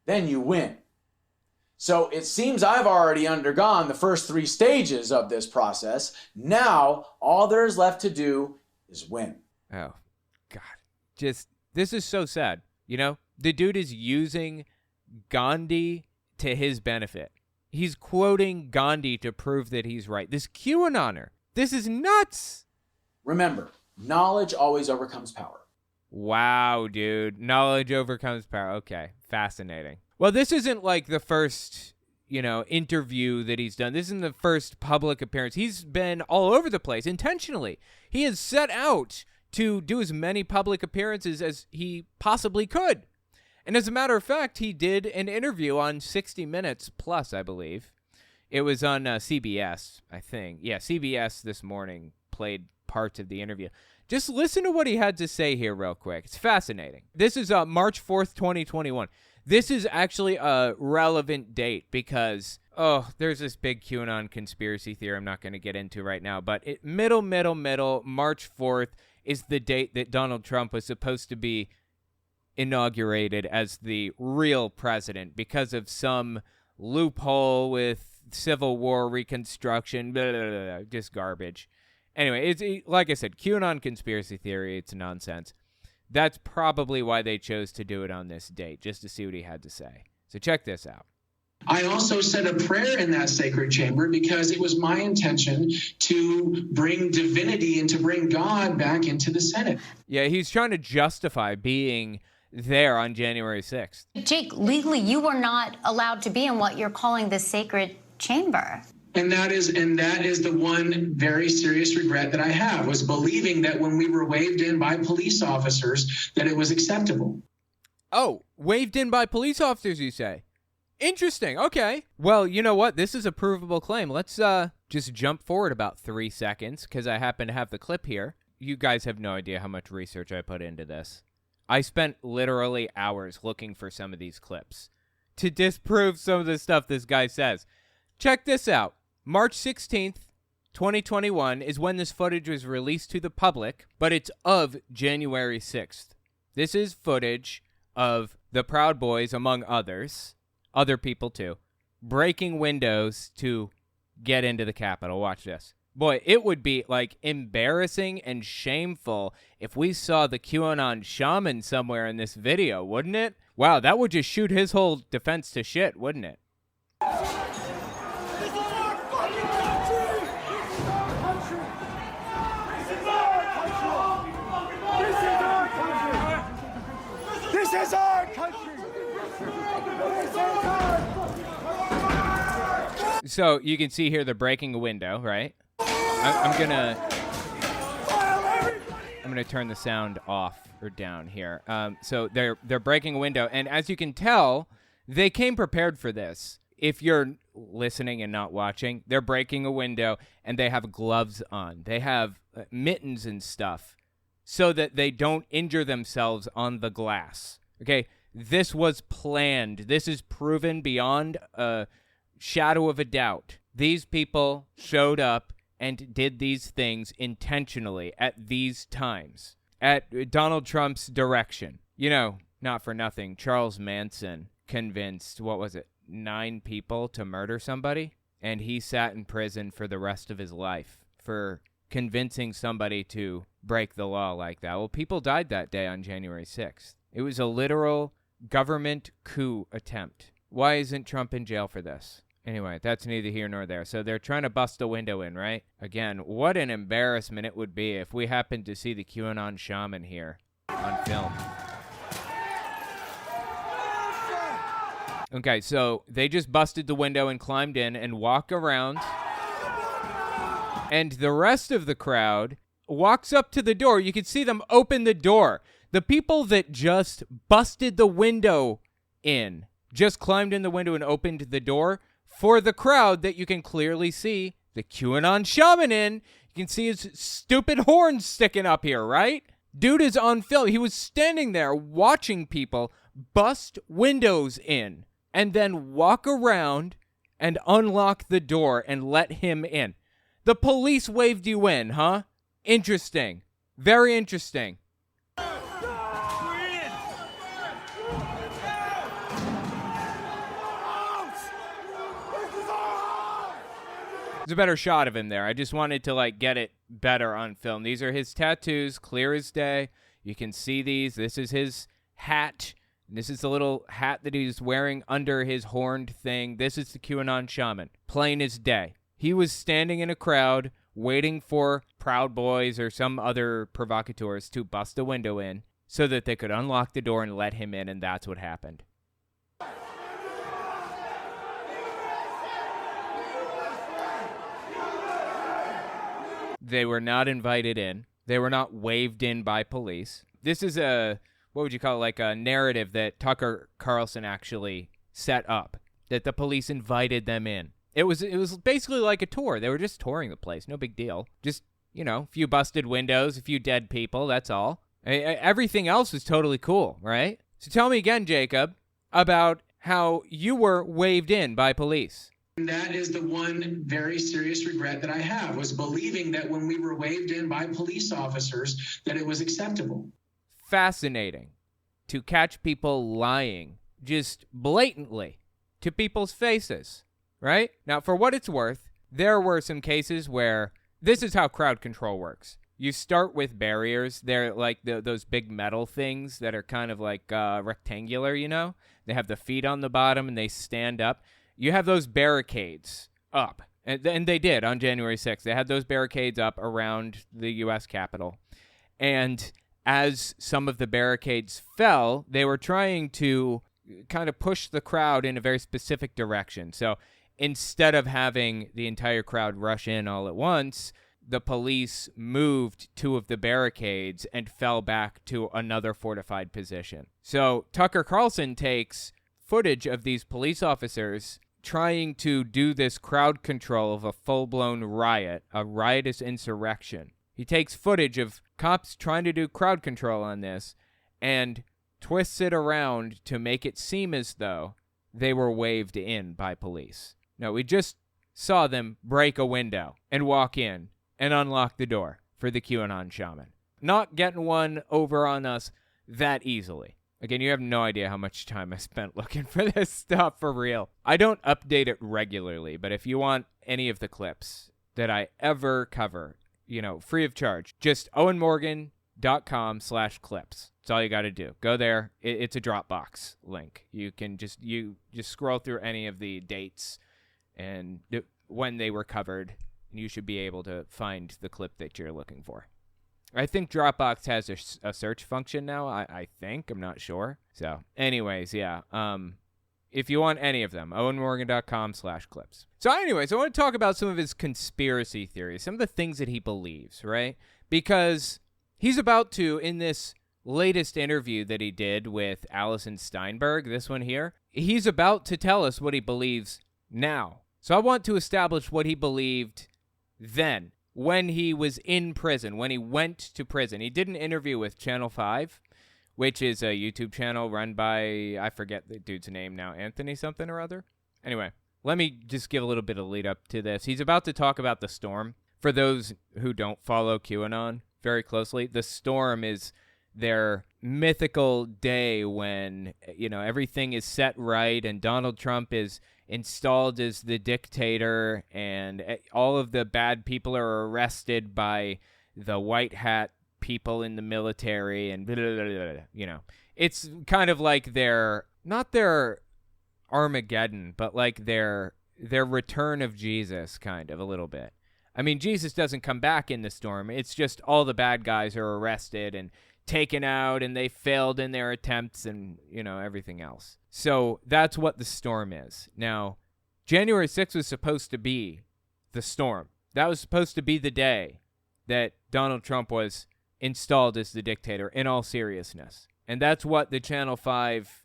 then you win. So it seems I've already undergone the first 3 stages of this process. Now, all there's left to do is win. Oh, God. Just, this is so sad. You know, the dude is using Gandhi to his benefit. He's quoting Gandhi to prove that he's right. This QAnoner. This is nuts. Remember, knowledge always overcomes power. Wow, dude. Knowledge overcomes power. Okay, fascinating. Well, this isn't like the first, interview that he's done. This isn't the first public appearance. He's been all over the place intentionally. He has set out to do as many public appearances as he possibly could. And as a matter of fact, he did an interview on 60 Minutes Plus, I believe. It was on CBS, I think. Yeah, CBS this morning played parts of the interview. Just listen to what he had to say here real quick. It's fascinating. This is March 4th, 2021. This is actually a relevant date because, there's this big QAnon conspiracy theory I'm not going to get into right now, but middle, March 4th is the date that Donald Trump was supposed to be inaugurated as the real president because of some loophole with Civil War reconstruction, blah, blah, blah, blah, just garbage. Anyway, it's like I said, QAnon conspiracy theory, it's nonsense. That's probably why they chose to do it on this date, just to see what he had to say. So check this out. I also said a prayer in that sacred chamber because it was my intention to bring divinity and to bring God back into the Senate. Yeah, he's trying to justify being there on January 6th. Jake, legally, you were not allowed to be in what you're calling the sacred chamber. And that is the one very serious regret that I have, was believing that when we were waved in by police officers, that it was acceptable. Oh, waved in by police officers, you say? Interesting. Okay. Well, you know what? This is a provable claim. Let's just jump forward about 3 seconds because I happen to have the clip here. You guys have no idea how much research I put into this. I spent literally hours looking for some of these clips to disprove some of the stuff this guy says. Check this out. March 16th, 2021 is when this footage was released to the public, but it's of January 6th. This is footage of the Proud Boys, among others, other people too, breaking windows to get into the Capitol. Watch this. Boy, it would be like embarrassing and shameful if we saw the QAnon shaman somewhere in this video, wouldn't it? Wow, that would just shoot his whole defense to shit, wouldn't it? This is our country! So you can see here they're breaking a window, right? I'm gonna turn the sound off or down here. So they're breaking a window, and as you can tell, they came prepared for this. If you're listening and not watching, they're breaking a window, and they have gloves on. They have mittens and stuff so that they don't injure themselves on the glass. Okay, this was planned. This is proven beyond a shadow of a doubt. These people showed up and did these things intentionally at these times, at Donald Trump's direction. You know, not for nothing, Charles Manson convinced, 9 people to murder somebody? And he sat in prison for the rest of his life for convincing somebody to break the law like that. Well, people died that day on January 6th. It was a literal government coup attempt. Why isn't Trump in jail for this? Anyway, that's neither here nor there. So they're trying to bust a window in, right? Again, what an embarrassment it would be if we happened to see the QAnon shaman here on film. Okay, so they just busted the window and climbed in and walk around. And the rest of the crowd walks up to the door. You can see them open the door. The people that just busted the window in, just climbed in the window and opened the door for the crowd that you can clearly see the QAnon shaman in. You can see his stupid horns sticking up here, right? Dude is on film. He was standing there watching people bust windows in and then walk around and unlock the door and let him in. The police waved you in, huh? Interesting. Very interesting. There's a better shot of him there. I just wanted to get it better on film. These are his tattoos, clear as day. You can see these. This is his hat. This is the little hat that he's wearing under his horned thing. This is the QAnon shaman, plain as day. He was standing in a crowd waiting for Proud Boys or some other provocateurs to bust a window in so that they could unlock the door and let him in, and that's what happened. They were not invited in. They were not waved in by police. This is what would you call it, a narrative that Tucker Carlson actually set up, that the police invited them in. It was basically like a tour. They were just touring the place. No big deal. Just, a few busted windows, a few dead people, that's all. Everything else was totally cool, right? So tell me again, Jacob, about how you were waved in by police. And that is the one very serious regret that I have, was believing that when we were waved in by police officers, that it was acceptable. Fascinating to catch people lying just blatantly to people's faces, right? Now, for what it's worth, there were some cases where this is how crowd control works. You start with barriers. They're like those big metal things that are kind of rectangular, They have the feet on the bottom and they stand up. You have those barricades up, and they did on January 6th. They had those barricades up around the U.S. Capitol. And as some of the barricades fell, they were trying to kind of push the crowd in a very specific direction. So instead of having the entire crowd rush in all at once, the police moved two of the barricades and fell back to another fortified position. So Tucker Carlson takes footage of these police officers trying to do this crowd control of a full-blown riot, a riotous insurrection. He takes footage of cops trying to do crowd control on this and twists it around to make it seem as though they were waved in by police. No, we just saw them break a window and walk in and unlock the door for the QAnon shaman. Not getting one over on us that easily. Again, you have no idea how much time I spent looking for this stuff for real. I don't update it regularly, but if you want any of the clips that I ever cover, free of charge, just owenmorgan.com/clips. That's all you got to do. Go there. It's a Dropbox link. You can just scroll through any of the dates and when they were covered, and you should be able to find the clip that you're looking for. I think Dropbox has a search function now. I think. I'm not sure. So, anyways, yeah. If you want any of them, owenmorgan.com/clips. So, anyways, I want to talk about some of his conspiracy theories, some of the things that he believes, right? Because he's about to, in this latest interview that he did with Allison Steinberg, this one here, he's about to tell us what he believes now. So, I want to establish what he believed then, when he was in prison, when he went to prison. He did an interview with Channel 5, which is a YouTube channel run by, I forget the dude's name now, Anthony something or other. Anyway, let me just give a little bit of lead up to this. He's about to talk about the storm. For those who don't follow QAnon very closely, the storm is their mythical day when, everything is set right and Donald Trump is installed as the dictator and all of the bad people are arrested by the white hat people in the military and blah, blah, blah, blah, It's kind of like not their Armageddon, but like their return of Jesus, kind of a little bit. I mean, Jesus doesn't come back in the storm. It's just all the bad guys are arrested and taken out and they failed in their attempts and, everything else. So that's what the storm is. Now, January 6th was supposed to be the storm. That was supposed to be the day that Donald Trump was installed as the dictator, in all seriousness. And that's what the Channel 5,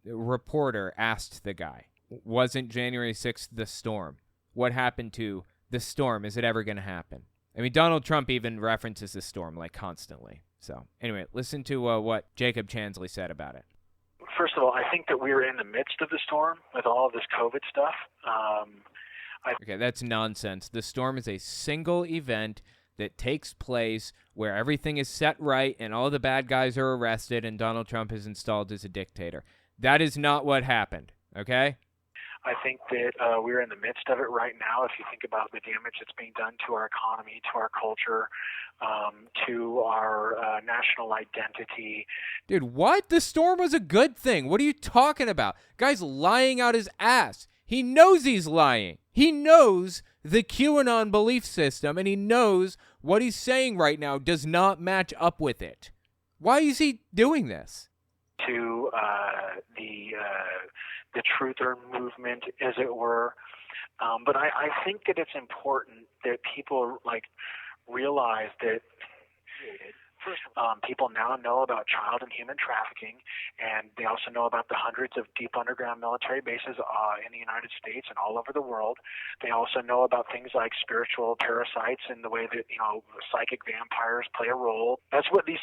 reporter asked the guy. Wasn't January 6th the storm? What happened to the storm? Is it ever going to happen? I mean, Donald Trump even references the storm, like, constantly. So, anyway, listen to what Jacob Chansley said about it. First of all, I think that we're in the midst of the storm with all of this COVID stuff. Okay, that's nonsense. The storm is a single event that takes place where everything is set right and all the bad guys are arrested and Donald Trump is installed as a dictator. That is not what happened, okay? I think that we're in the midst of it right now. If you think about the damage that's being done to our economy, to our culture, to our national identity. Dude, what? The storm was a good thing. What are you talking about? Guy's lying out his ass. He knows he's lying. He knows the QAnon belief system, and he knows what he's saying right now does not match up with it. Why is he doing this? To the truther movement, as it were. But I think that it's important that people realize that people now know about child and human trafficking, and they also know about the hundreds of deep underground military bases in the United States and all over the world. They also know about things like spiritual parasites and the way that psychic vampires play a role. That's what these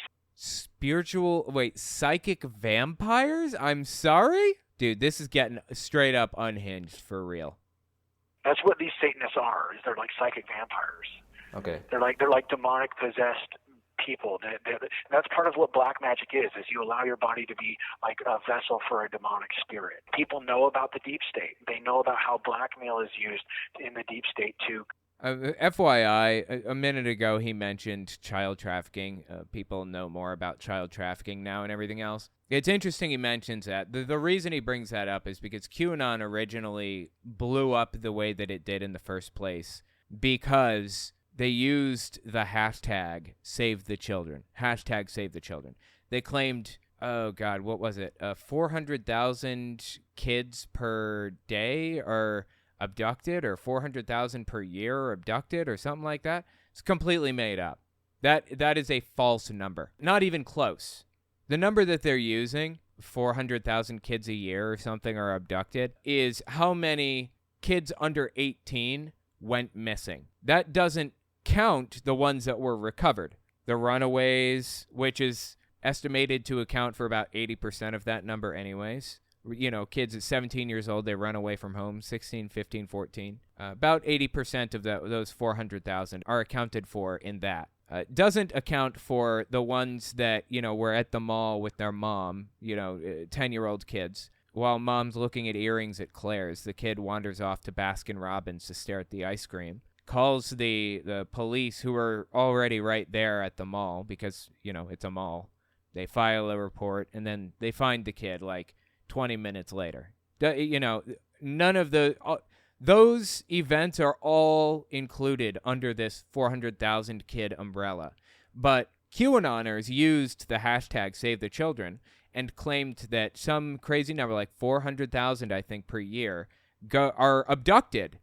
psychic vampires? I'm sorry? Dude, this is getting straight up unhinged for real. That's what these Satanists are. They're like psychic vampires. Okay. They're like demonic possessed people. That's part of what black magic is you allow your body to be like a vessel for a demonic spirit. People know about the deep state. They know about how blackmail is used in the deep state to FYI, a minute ago he mentioned child trafficking. People know more about child trafficking now and everything else. It's interesting he mentions that. The reason he brings that up is because QAnon originally blew up the way that it did in the first place because they used the hashtag Save the Children. Hashtag Save the Children. They claimed, oh God, what was it? 400,000 kids per day or abducted, or 400,000 per year are abducted, or something like that. It's completely made up. That is a false number. Not even close. The number that they're using, 400,000 kids a year or something are abducted, is how many kids under 18 went missing. That doesn't count the ones that were recovered. The runaways, which is estimated to account for about 80% of that number anyways. Kids at 17 years old, they run away from home, 16, 15, 14. About 80% of those 400,000 are accounted for in that. Doesn't account for the ones that, were at the mall with their mom, 10-year-old kids. While mom's looking at earrings at Claire's, the kid wanders off to Baskin Robbins to stare at the ice cream. Calls the police, who are already right there at the mall because, it's a mall. They file a report, and then they find the kid, 20 minutes later. None of those events are all included under this 400,000 kid umbrella. But QAnoners used the hashtag Save the Children and claimed that some crazy number, like 400,000, I think, per year, are abducted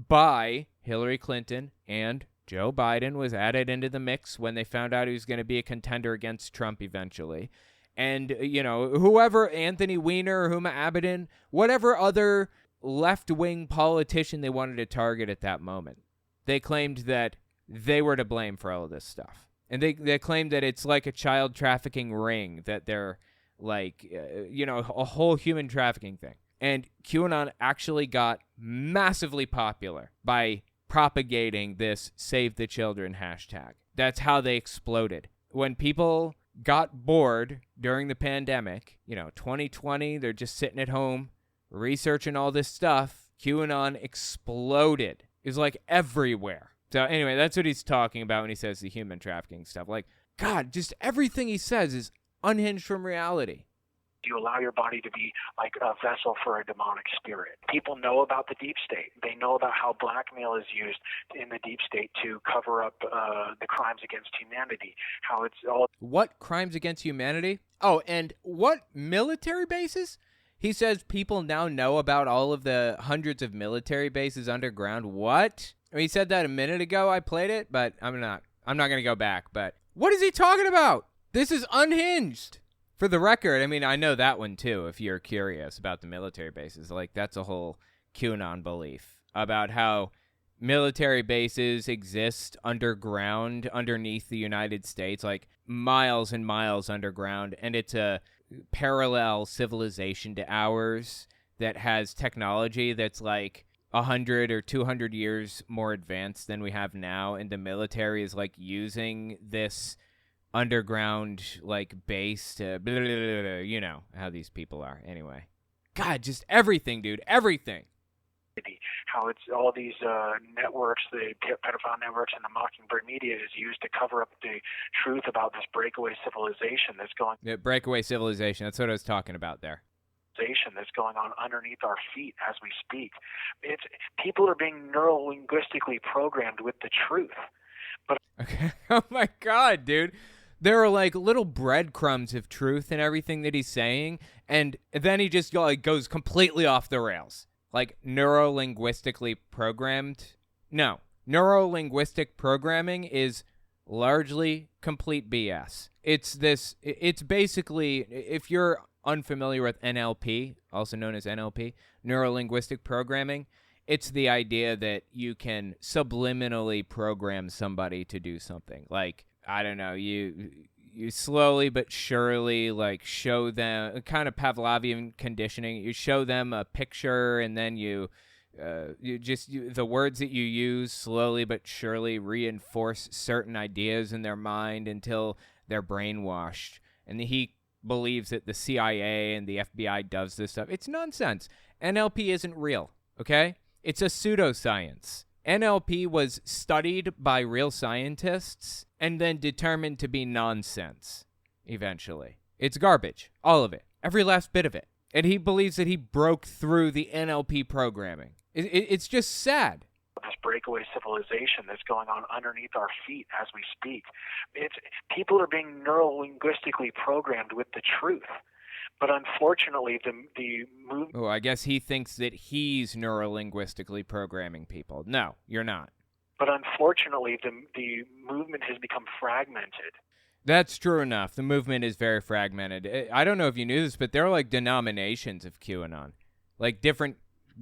by Hillary Clinton, and Joe Biden was added into the mix when they found out he was going to be a contender against Trump eventually. And, whoever, Anthony Weiner, Huma Abedin, whatever other left-wing politician they wanted to target at that moment, they claimed that they were to blame for all of this stuff. And they claimed that it's like a child trafficking ring, that they're a whole human trafficking thing. And QAnon actually got massively popular by propagating this Save the Children hashtag. That's how they exploded. When people got bored during the pandemic, 2020, they're just sitting at home researching all this stuff, QAnon exploded. It was everywhere. So anyway, that's what he's talking about when he says the human trafficking stuff. God, just everything he says is unhinged from reality. You allow your body to be like a vessel for a demonic spirit. People know about the deep state. They know about how blackmail is used in the deep state to cover up the crimes against humanity. How it's all... What crimes against humanity? Oh, and what military bases? He says people now know about all of the hundreds of military bases underground. What? He said that a minute ago. I played it, but I'm not going to go back. But What is he talking about? This is unhinged. For the record, I mean, I know that one too, if you're curious about the military bases. Like, that's a whole QAnon belief about how military bases exist underground, underneath the United States, like miles and miles underground, and it's a parallel civilization to ours that has technology that's like 100 or 200 years more advanced than we have now, and the military is like using this underground like base to blah, blah, blah, blah, you know how these people are. Anyway, God, just everything, dude, everything. How it's all these networks, the pedophile networks and the Mockingbird media is used to cover up the truth about this breakaway civilization that's going. Yeah, breakaway civilization. That's what I was talking about there. That's going on underneath our feet as we speak. It's people are being neuro-linguistically programmed with the truth. But okay, oh my God, dude. There are like little breadcrumbs of truth in everything that he's saying, and then he just like goes completely off the rails. Like neuro-linguistically programmed? No. Neuro-linguistic programming is largely complete BS. It's basically, if you're unfamiliar with NLP, also known as NLP, neuro-linguistic programming, it's the idea that you can subliminally program somebody to do something. Like, I don't know, you slowly but surely like show them kind of Pavlovian conditioning. You show them a picture, and then the words that you use slowly but surely reinforce certain ideas in their mind until they're brainwashed. And he believes that the CIA and the FBI does this stuff. It's nonsense. NLP isn't real, okay? It's a pseudoscience. NLP was studied by real scientists and then determined to be nonsense eventually. It's garbage. All of it. Every last bit of it. And he believes that he broke through the NLP programming. It's just sad. This breakaway civilization that's going on underneath our feet as we speak. It's people are being neuro-linguistically programmed with the truth. But unfortunately, the movement... Oh, I guess he thinks that he's neuro-linguistically programming people. No, you're not. But unfortunately, the movement has become fragmented. That's true enough. The movement is very fragmented. I don't know if you knew this, but there are like denominations of QAnon. Like different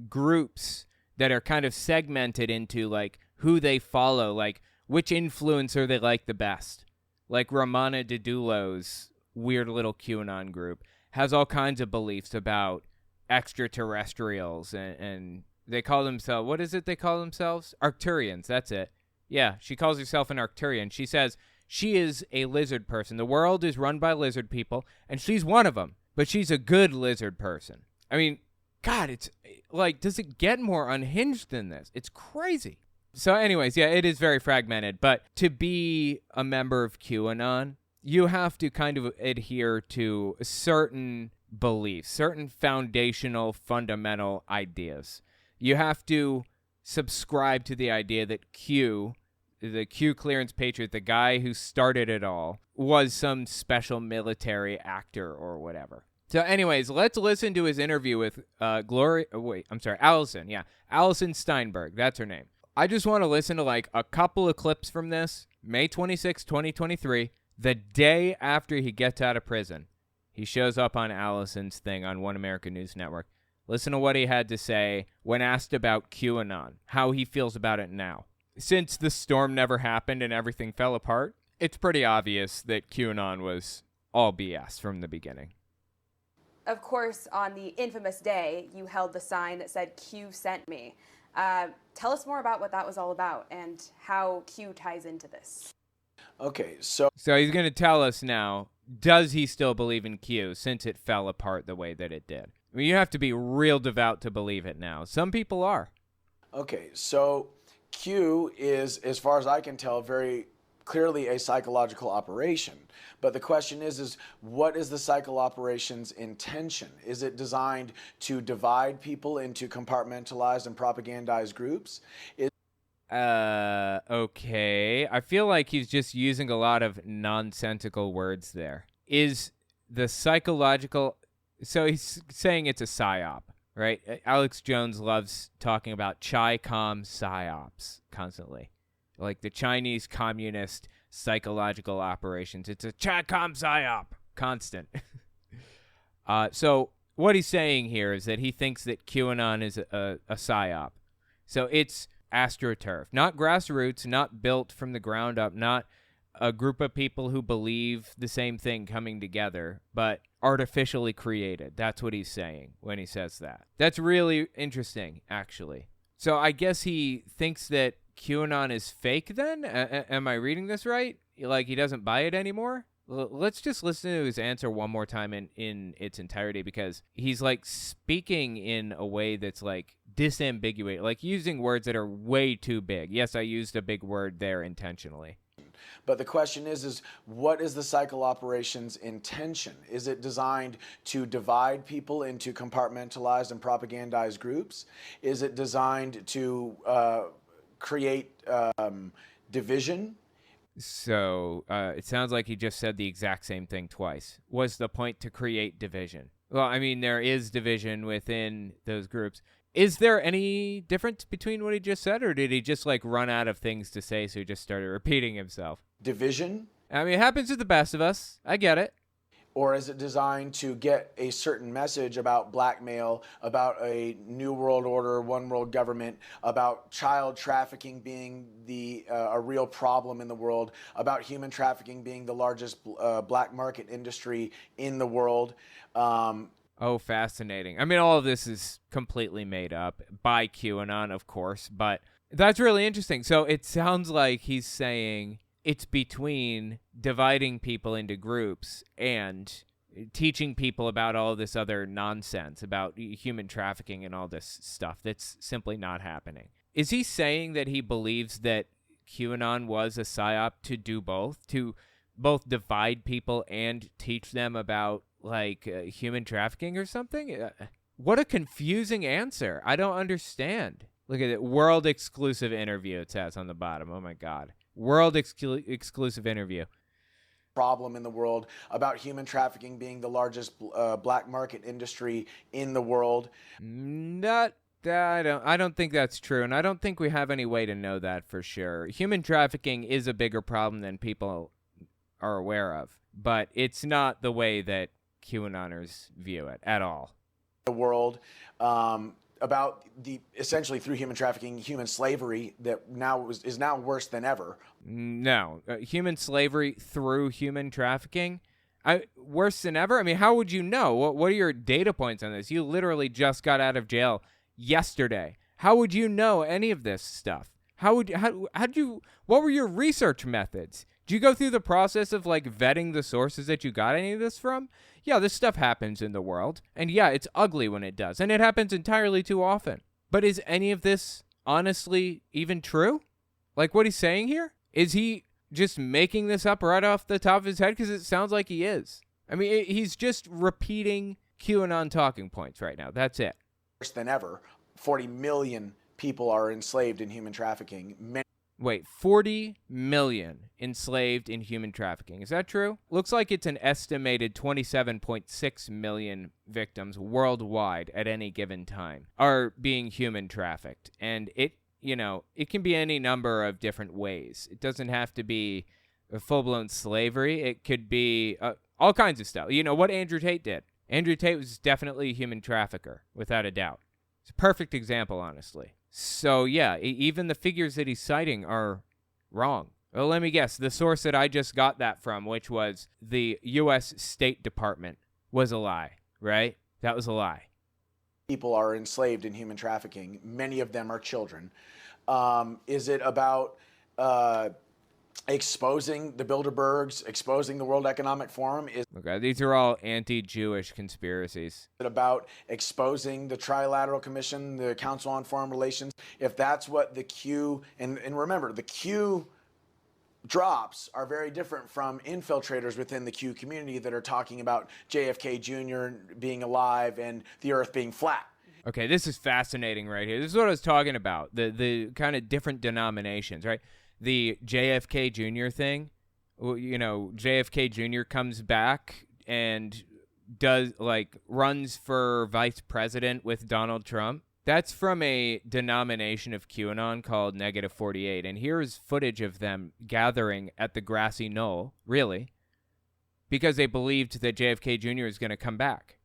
groups that are kind of segmented into like who they follow, like which influencer they like the best. Like Ramana Didulo's weird little QAnon group has all kinds of beliefs about extraterrestrials, and they call themselves, what is it they call themselves? Arcturians, that's it. Yeah, she calls herself an Arcturian. She says she is a lizard person. The world is run by lizard people, and she's one of them, but she's a good lizard person. I mean, God, it's like, does it get more unhinged than this? It's crazy. So anyways, yeah, it is very fragmented, but to be a member of QAnon, you have to kind of adhere to certain beliefs, certain foundational, fundamental ideas. You have to subscribe to the idea that Q, the Q clearance patriot, the guy who started it all, was some special military actor or whatever. So anyways, let's listen to his interview with Allison. Yeah, Allison Steinberg. That's her name. I just want to listen to like a couple of clips from this. May 26, 2023. The day after he gets out of prison, he shows up on Allison's thing on One American News Network. Listen to what he had to say when asked about QAnon, how he feels about it now. Since the storm never happened and everything fell apart, it's pretty obvious that QAnon was all BS from the beginning. Of course, on the infamous day, you held the sign that said, "Q sent me." Tell us more about what that was all about and how Q ties into this. Okay, so he's going to tell us now, does he still believe in Q since it fell apart the way that it did? I mean, you have to be real devout to believe it now. Some people are. Okay, so Q is, as far as I can tell, very clearly a psychological operation. But the question is what is the psycho operation's intention? Is it designed to divide people into compartmentalized and propagandized groups? Okay. I feel like he's just using a lot of nonsensical words there. Is the psychological... So he's saying it's a psyop, right? Alex Jones loves talking about Chi-Com psyops constantly. Like the Chinese Communist psychological operations. It's a Chatcom psyop. Constant. So what he's saying here is that he thinks that QAnon is a psyop. So it's astroturf, not grassroots, not built from the ground up, not a group of people who believe the same thing coming together, but artificially created. That's what he's saying when he says that. That's really interesting, actually. So I guess he thinks that QAnon is fake then? Am I reading this right? Like he doesn't buy it anymore? Let's just listen to his answer one more time in its entirety, because he's like speaking in a way that's like disambiguate, like using words that are way too big. Yes, I used a big word there intentionally. But the question is what is the cycle operations intention? Is it designed to divide people into compartmentalized and propagandized groups? Is it designed to create division? So it sounds like he just said the exact same thing twice. Was the point to create division? Well, I mean, there is division within those groups. Is there any difference between what he just said, or did he just like run out of things to say, so he just started repeating himself? Division? I mean, it happens to the best of us. I get it. Or is it designed to get a certain message about blackmail, about a new world order, one world government, about child trafficking being a real problem in the world, about human trafficking being the largest black market industry in the world? Oh, fascinating. I mean, all of this is completely made up by QAnon, of course, but that's really interesting. So it sounds like he's saying it's between dividing people into groups and teaching people about all this other nonsense about human trafficking and all this stuff that's simply not happening. Is he saying that he believes that QAnon was a psyop to do both, to both divide people and teach them about like human trafficking or something? What a confusing answer. I don't understand. Look at it. World exclusive interview, it says on the bottom. Oh my God. World exclusive interview. Problem in the world, about human trafficking being the largest black market industry in the world. I don't think that's true, and I don't think we have any way to know that for sure. Human trafficking is a bigger problem than people are aware of, but it's not the way that QAnoners view it at all. The world, about the essentially through human trafficking, human slavery that now is now worse than ever. No, human slavery through human trafficking, worse than ever. I mean, how would you know? What are your data points on this? You literally just got out of jail yesterday. How would you know any of this stuff? What were your research methods? Did you go through the process of like vetting the sources that you got any of this from? Yeah, this stuff happens in the world, and yeah, it's ugly when it does, and it happens entirely too often. But is any of this honestly even true? Like what he's saying here? Is he just making this up right off the top of his head? Because it sounds like he is. I mean, he's just repeating QAnon talking points right now. That's it. Worse than ever. 40 million people are enslaved in human trafficking. Wait, 40 million enslaved in human trafficking. Is that true? Looks like it's an estimated 27.6 million victims worldwide at any given time are being human trafficked. And it can be any number of different ways. It doesn't have to be a full-blown slavery. It could be all kinds of stuff. You know what Andrew Tate did? Andrew Tate was definitely a human trafficker, without a doubt. It's a perfect example, honestly. So, yeah, even the figures that he's citing are wrong. Well, let me guess. The source that I just got that from, which was the U.S. State Department, was a lie, right? That was a lie. People are enslaved in human trafficking. Many of them are children. Is it about exposing the Bilderbergs, exposing the World Economic Forum? Is okay, these are all anti-Jewish conspiracies. it about exposing the Trilateral Commission, the Council on Foreign Relations? If that's what the Q, and remember, the Q drops are very different from infiltrators within the Q community that are talking about JFK Jr. being alive and the earth being flat. Okay, this is fascinating right here. This is what I was talking about, the kind of different denominations, right? The JFK Jr. thing, you know, JFK Jr. comes back and runs for vice president with Donald Trump. That's from a denomination of QAnon called Negative 48. And here's footage of them gathering at the grassy knoll, really, because they believed that JFK Jr. was going to come back.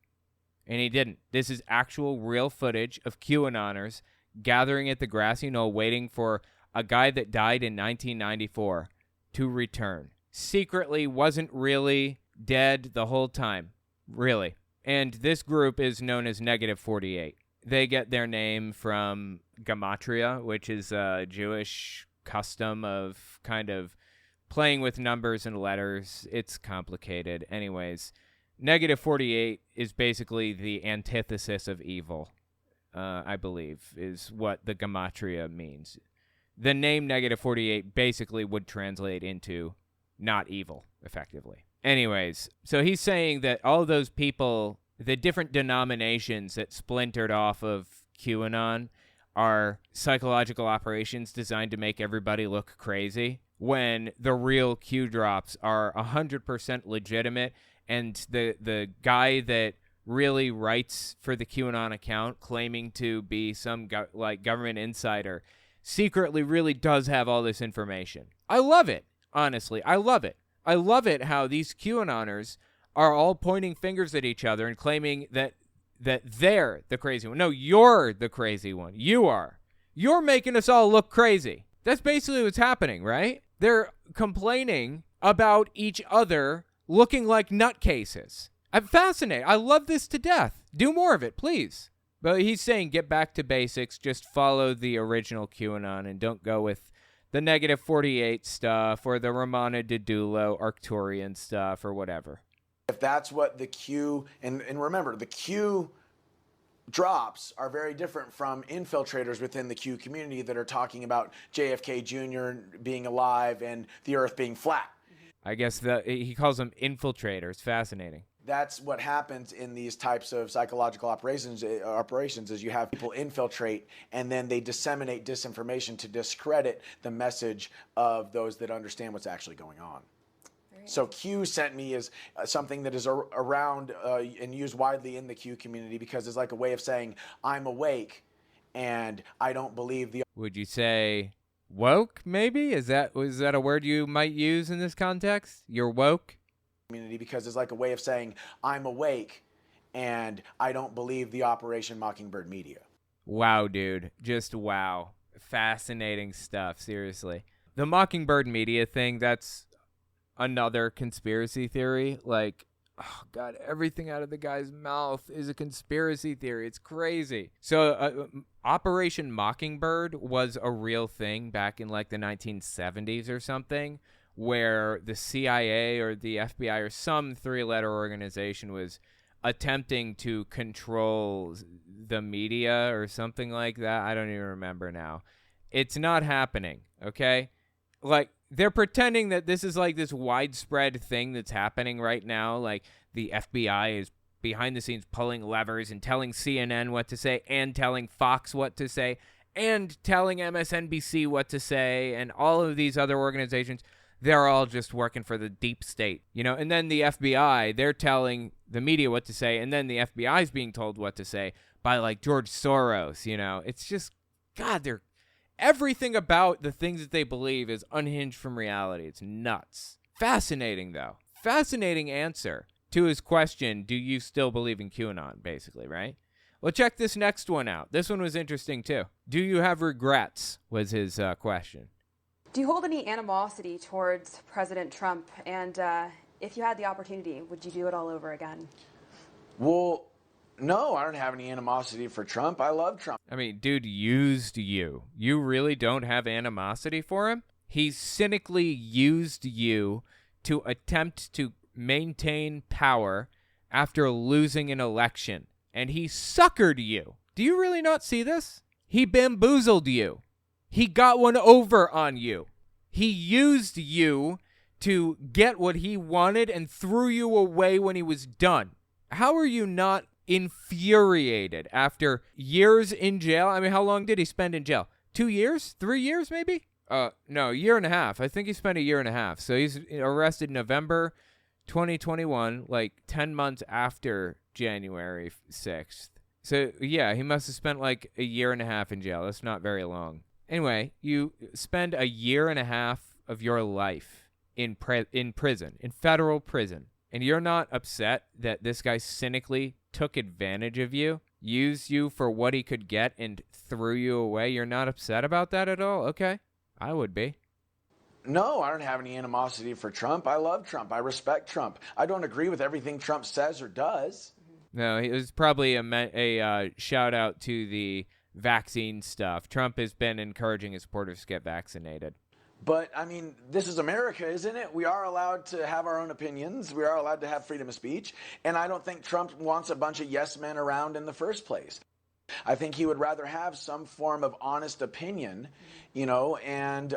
And he didn't. This is actual real footage of QAnoners gathering at the grassy knoll waiting for a guy that died in 1994 to return. Secretly wasn't really dead the whole time. Really. And this group is known as Negative 48. They get their name from gematria, which is a Jewish custom of kind of playing with numbers and letters. It's complicated. Anyways, Negative 48 is basically the antithesis of evil, I believe, is what the gematria means. The name Negative 48 basically would translate into not evil, effectively. Anyways, so he's saying that all those people, the different denominations that splintered off of QAnon, are psychological operations designed to make everybody look crazy, when the real Q drops are 100% legitimate, and the guy that really writes for the QAnon account, claiming to be some government insider, secretly really does have all this information. I love it, honestly. I love it. I love it how these QAnoners are all pointing fingers at each other and claiming that they're the crazy one. No, you're the crazy one. You are. You're making us all look crazy. That's basically what's happening, right? They're complaining about each other looking like nutcases. I'm fascinated. I love this to death. Do more of it, please. But he's saying get back to basics. Just follow the original QAnon and don't go with the Negative 48 stuff or the Romana Didulo Arcturian stuff or whatever. If that's what the Q, and remember, the Q drops are very different from infiltrators within the Q community that are talking about JFK Jr. being alive and the earth being flat. I guess he calls them infiltrators. Fascinating. That's what happens in these types of psychological operations is you have people infiltrate and then they disseminate disinformation to discredit the message of those that understand what's actually going on. So Q sent me is something that is around and used widely in the Q community because it's like a way of saying I'm awake and I don't believe the... Would you say woke, maybe? Was that a word you might use in this context? You're woke? Community because it's like a way of saying I'm awake and I don't believe the Operation Mockingbird media. Wow, dude. Just wow. Fascinating stuff, seriously. The Mockingbird media thing, that's another conspiracy theory. Like, oh God, everything out of the guy's mouth is a conspiracy theory. It's crazy. So Operation Mockingbird was a real thing back in like the 1970s or something, where the CIA or the FBI or some three-letter organization was attempting to control the media or something like that. I don't even remember now. It's not happening, okay? Like, they're pretending that this is like this widespread thing that's happening right now. Like, the FBI is behind the scenes pulling levers and telling CNN what to say and telling Fox what to say and telling MSNBC what to say and all of these other organizations. They're all just working for the deep state, you know? And then the FBI, they're telling the media what to say, and then the FBI is being told what to say by, like, George Soros, you know? It's just, God, everything about the things that they believe is unhinged from reality. It's nuts. Fascinating, though. Fascinating answer to his question, do you still believe in QAnon, basically, right? Well, check this next one out. This one was interesting, too. Do you have regrets, was his question. Do you hold any animosity towards President Trump? And if you had the opportunity, would you do it all over again? Well, no, I don't have any animosity for Trump. I love Trump. I mean, dude used you. You really don't have animosity for him? He cynically used you to attempt to maintain power after losing an election. And he suckered you. Do you really not see this? He bamboozled you. He got one over on you. He used you to get what he wanted and threw you away when he was done. How are you not infuriated after years in jail? I mean, how long did he spend in jail? 2 years? 3 years, maybe? No, a year and a half. I think he spent a year and a half. So he's arrested November 2021, like 10 months after January 6th. So, yeah, he must have spent like a year and a half in jail. That's not very long. Anyway, you spend a year and a half of your life in prison, in federal prison, and you're not upset that this guy cynically took advantage of you, used you for what he could get, and threw you away? You're not upset about that at all? Okay. I would be. No, I don't have any animosity for Trump. I love Trump. I respect Trump. I don't agree with everything Trump says or does. No, it was probably a shout out to the vaccine stuff. Trump has been encouraging his supporters to get vaccinated. But, I mean, this is America, isn't it? We are allowed to have our own opinions. We are allowed to have freedom of speech. And I don't think Trump wants a bunch of yes men around in the first place. I think he would rather have some form of honest opinion, you know, and...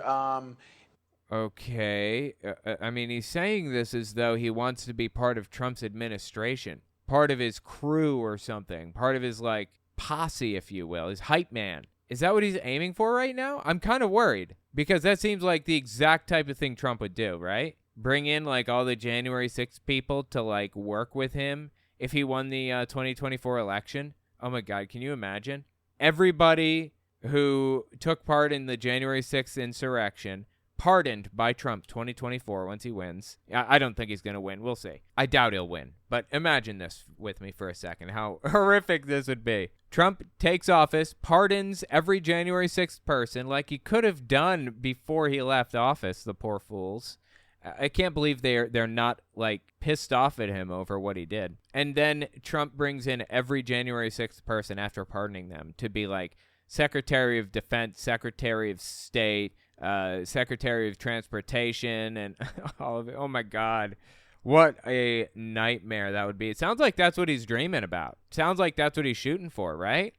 Okay. I mean, he's saying this as though he wants to be part of Trump's administration, part of his crew or something, part of his, like, posse, if you will, his hype man. Is that what he's aiming for right now? I'm kind of worried, because that seems like the exact type of thing Trump would do, right? Bring in, like, all the January 6th people to, like, work with him if he won the 2024 election. Oh, my God. Can you imagine? Everybody who took part in the January 6th insurrection pardoned by Trump 2024 once he wins. I don't think he's going to win. We'll see. I doubt he'll win. But imagine this with me for a second, how horrific this would be. Trump takes office, pardons every January 6th person like he could have done before he left office, the poor fools. I can't believe they're not, like, pissed off at him over what he did. And then Trump brings in every January 6th person after pardoning them to be, like, Secretary of Defense, Secretary of State, Secretary of Transportation, and all of it. Oh, my God. What a nightmare that would be. It sounds like that's what he's dreaming about. Sounds like that's what he's shooting for, right?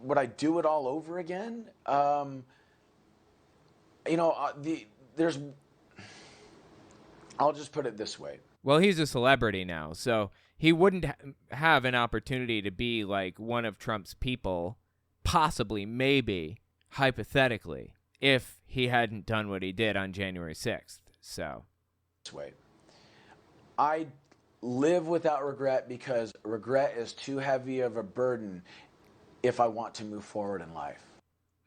Would I do it all over again? There's... I'll just put it this way. Well, he's a celebrity now, so he wouldn't have an opportunity to be like one of Trump's people, possibly, maybe, hypothetically, if he hadn't done what he did on January 6th. So, this way. I live without regret because regret is too heavy of a burden if I want to move forward in life.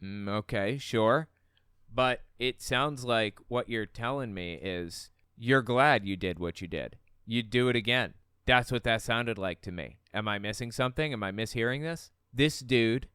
Okay, sure. But it sounds like what you're telling me is you're glad you did what you did. You'd do it again. That's what that sounded like to me. Am I missing something? Am I mishearing this? This dude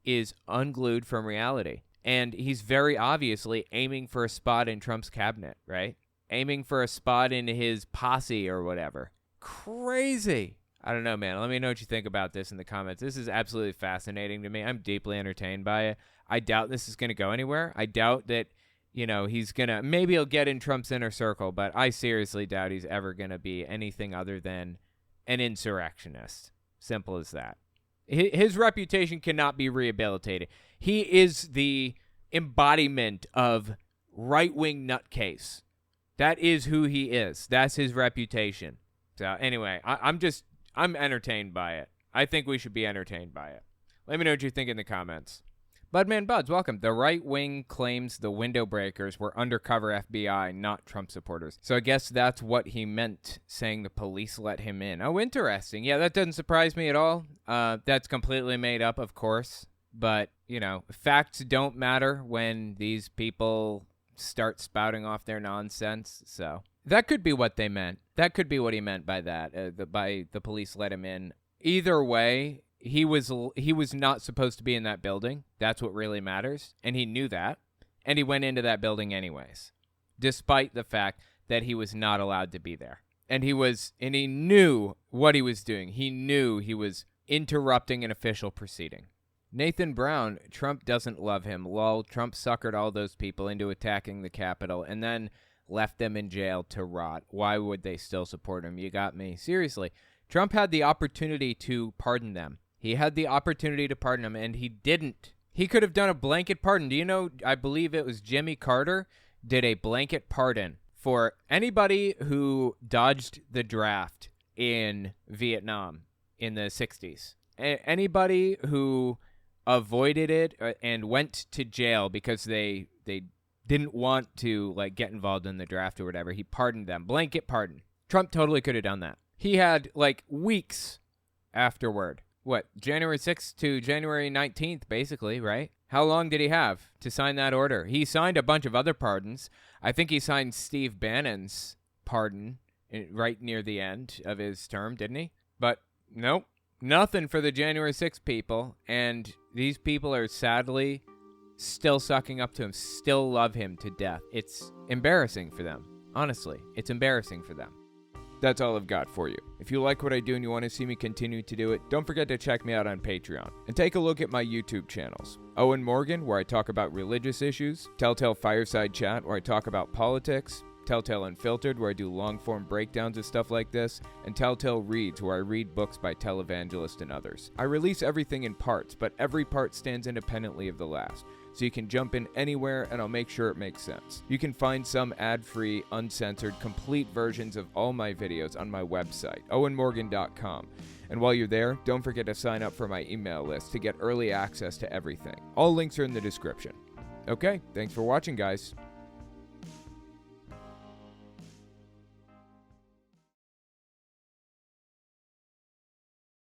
is unglued from reality. And he's very obviously aiming for a spot in Trump's cabinet, right? Aiming for a spot in his posse or whatever. Crazy. I don't know, man. Let me know what you think about this in the comments. This is absolutely fascinating to me. I'm deeply entertained by it. I doubt this is going to go anywhere. I doubt that, you know, he's going to, maybe he'll get in Trump's inner circle, but I seriously doubt he's ever going to be anything other than an insurrectionist. Simple as that. His reputation cannot be rehabilitated. He is the embodiment of right-wing nutcase. That is who he is. That's his reputation. So anyway, I'm entertained by it. I think we should be entertained by it. Let me know what you think in the comments. Budman Buds, welcome. The right wing claims the window breakers were undercover FBI, not Trump supporters. So I guess that's what he meant, saying the police let him in. Oh, interesting. Yeah, that doesn't surprise me at all. That's completely made up, of course. But, you know, facts don't matter when these people start spouting off their nonsense. So that could be what they meant. That could be what he meant by that, by the police let him in. Either way, he was not supposed to be in that building. That's what really matters. And he knew that. And he went into that building anyways, despite the fact that he was not allowed to be there. And he knew what he was doing. He knew he was interrupting an official proceeding. Nathan Brown, Trump doesn't love him. Lol, Trump suckered all those people into attacking the Capitol and then left them in jail to rot. Why would they still support him? You got me. Seriously, Trump had the opportunity to pardon them. He had the opportunity to pardon them, and he didn't. He could have done a blanket pardon. Do you know, I believe it was Jimmy Carter did a blanket pardon for anybody who dodged the draft in Vietnam in the 60s. Anybody who avoided it and went to jail because they didn't want to like get involved in the draft or whatever, he pardoned them. Blanket pardon. Trump totally could have done that. He had like weeks afterward January 6th to January 19th, basically, right? How long did he have to sign that order? He signed a bunch of other pardons. I think he signed Steve Bannon's pardon right near the end of his term, didn't he? But nope, nothing for the January 6th people. And these people are sadly still sucking up to him, still love him to death. It's embarrassing for them. Honestly, it's embarrassing for them. That's all I've got for you. If you like what I do and you want to see me continue to do it, don't forget to check me out on Patreon. And take a look at my YouTube channels. Owen Morgan, where I talk about religious issues. Telltale Fireside Chat, where I talk about politics. Telltale Unfiltered, where I do long-form breakdowns of stuff like this. And Telltale Reads, where I read books by televangelists and others. I release everything in parts, but every part stands independently of the last. So you can jump in anywhere and I'll make sure it makes sense. You can find some ad-free, uncensored, complete versions of all my videos on my website, owenmorgan.com. And while you're there, don't forget to sign up for my email list to get early access to everything. All links are in the description. Okay, thanks for watching, guys.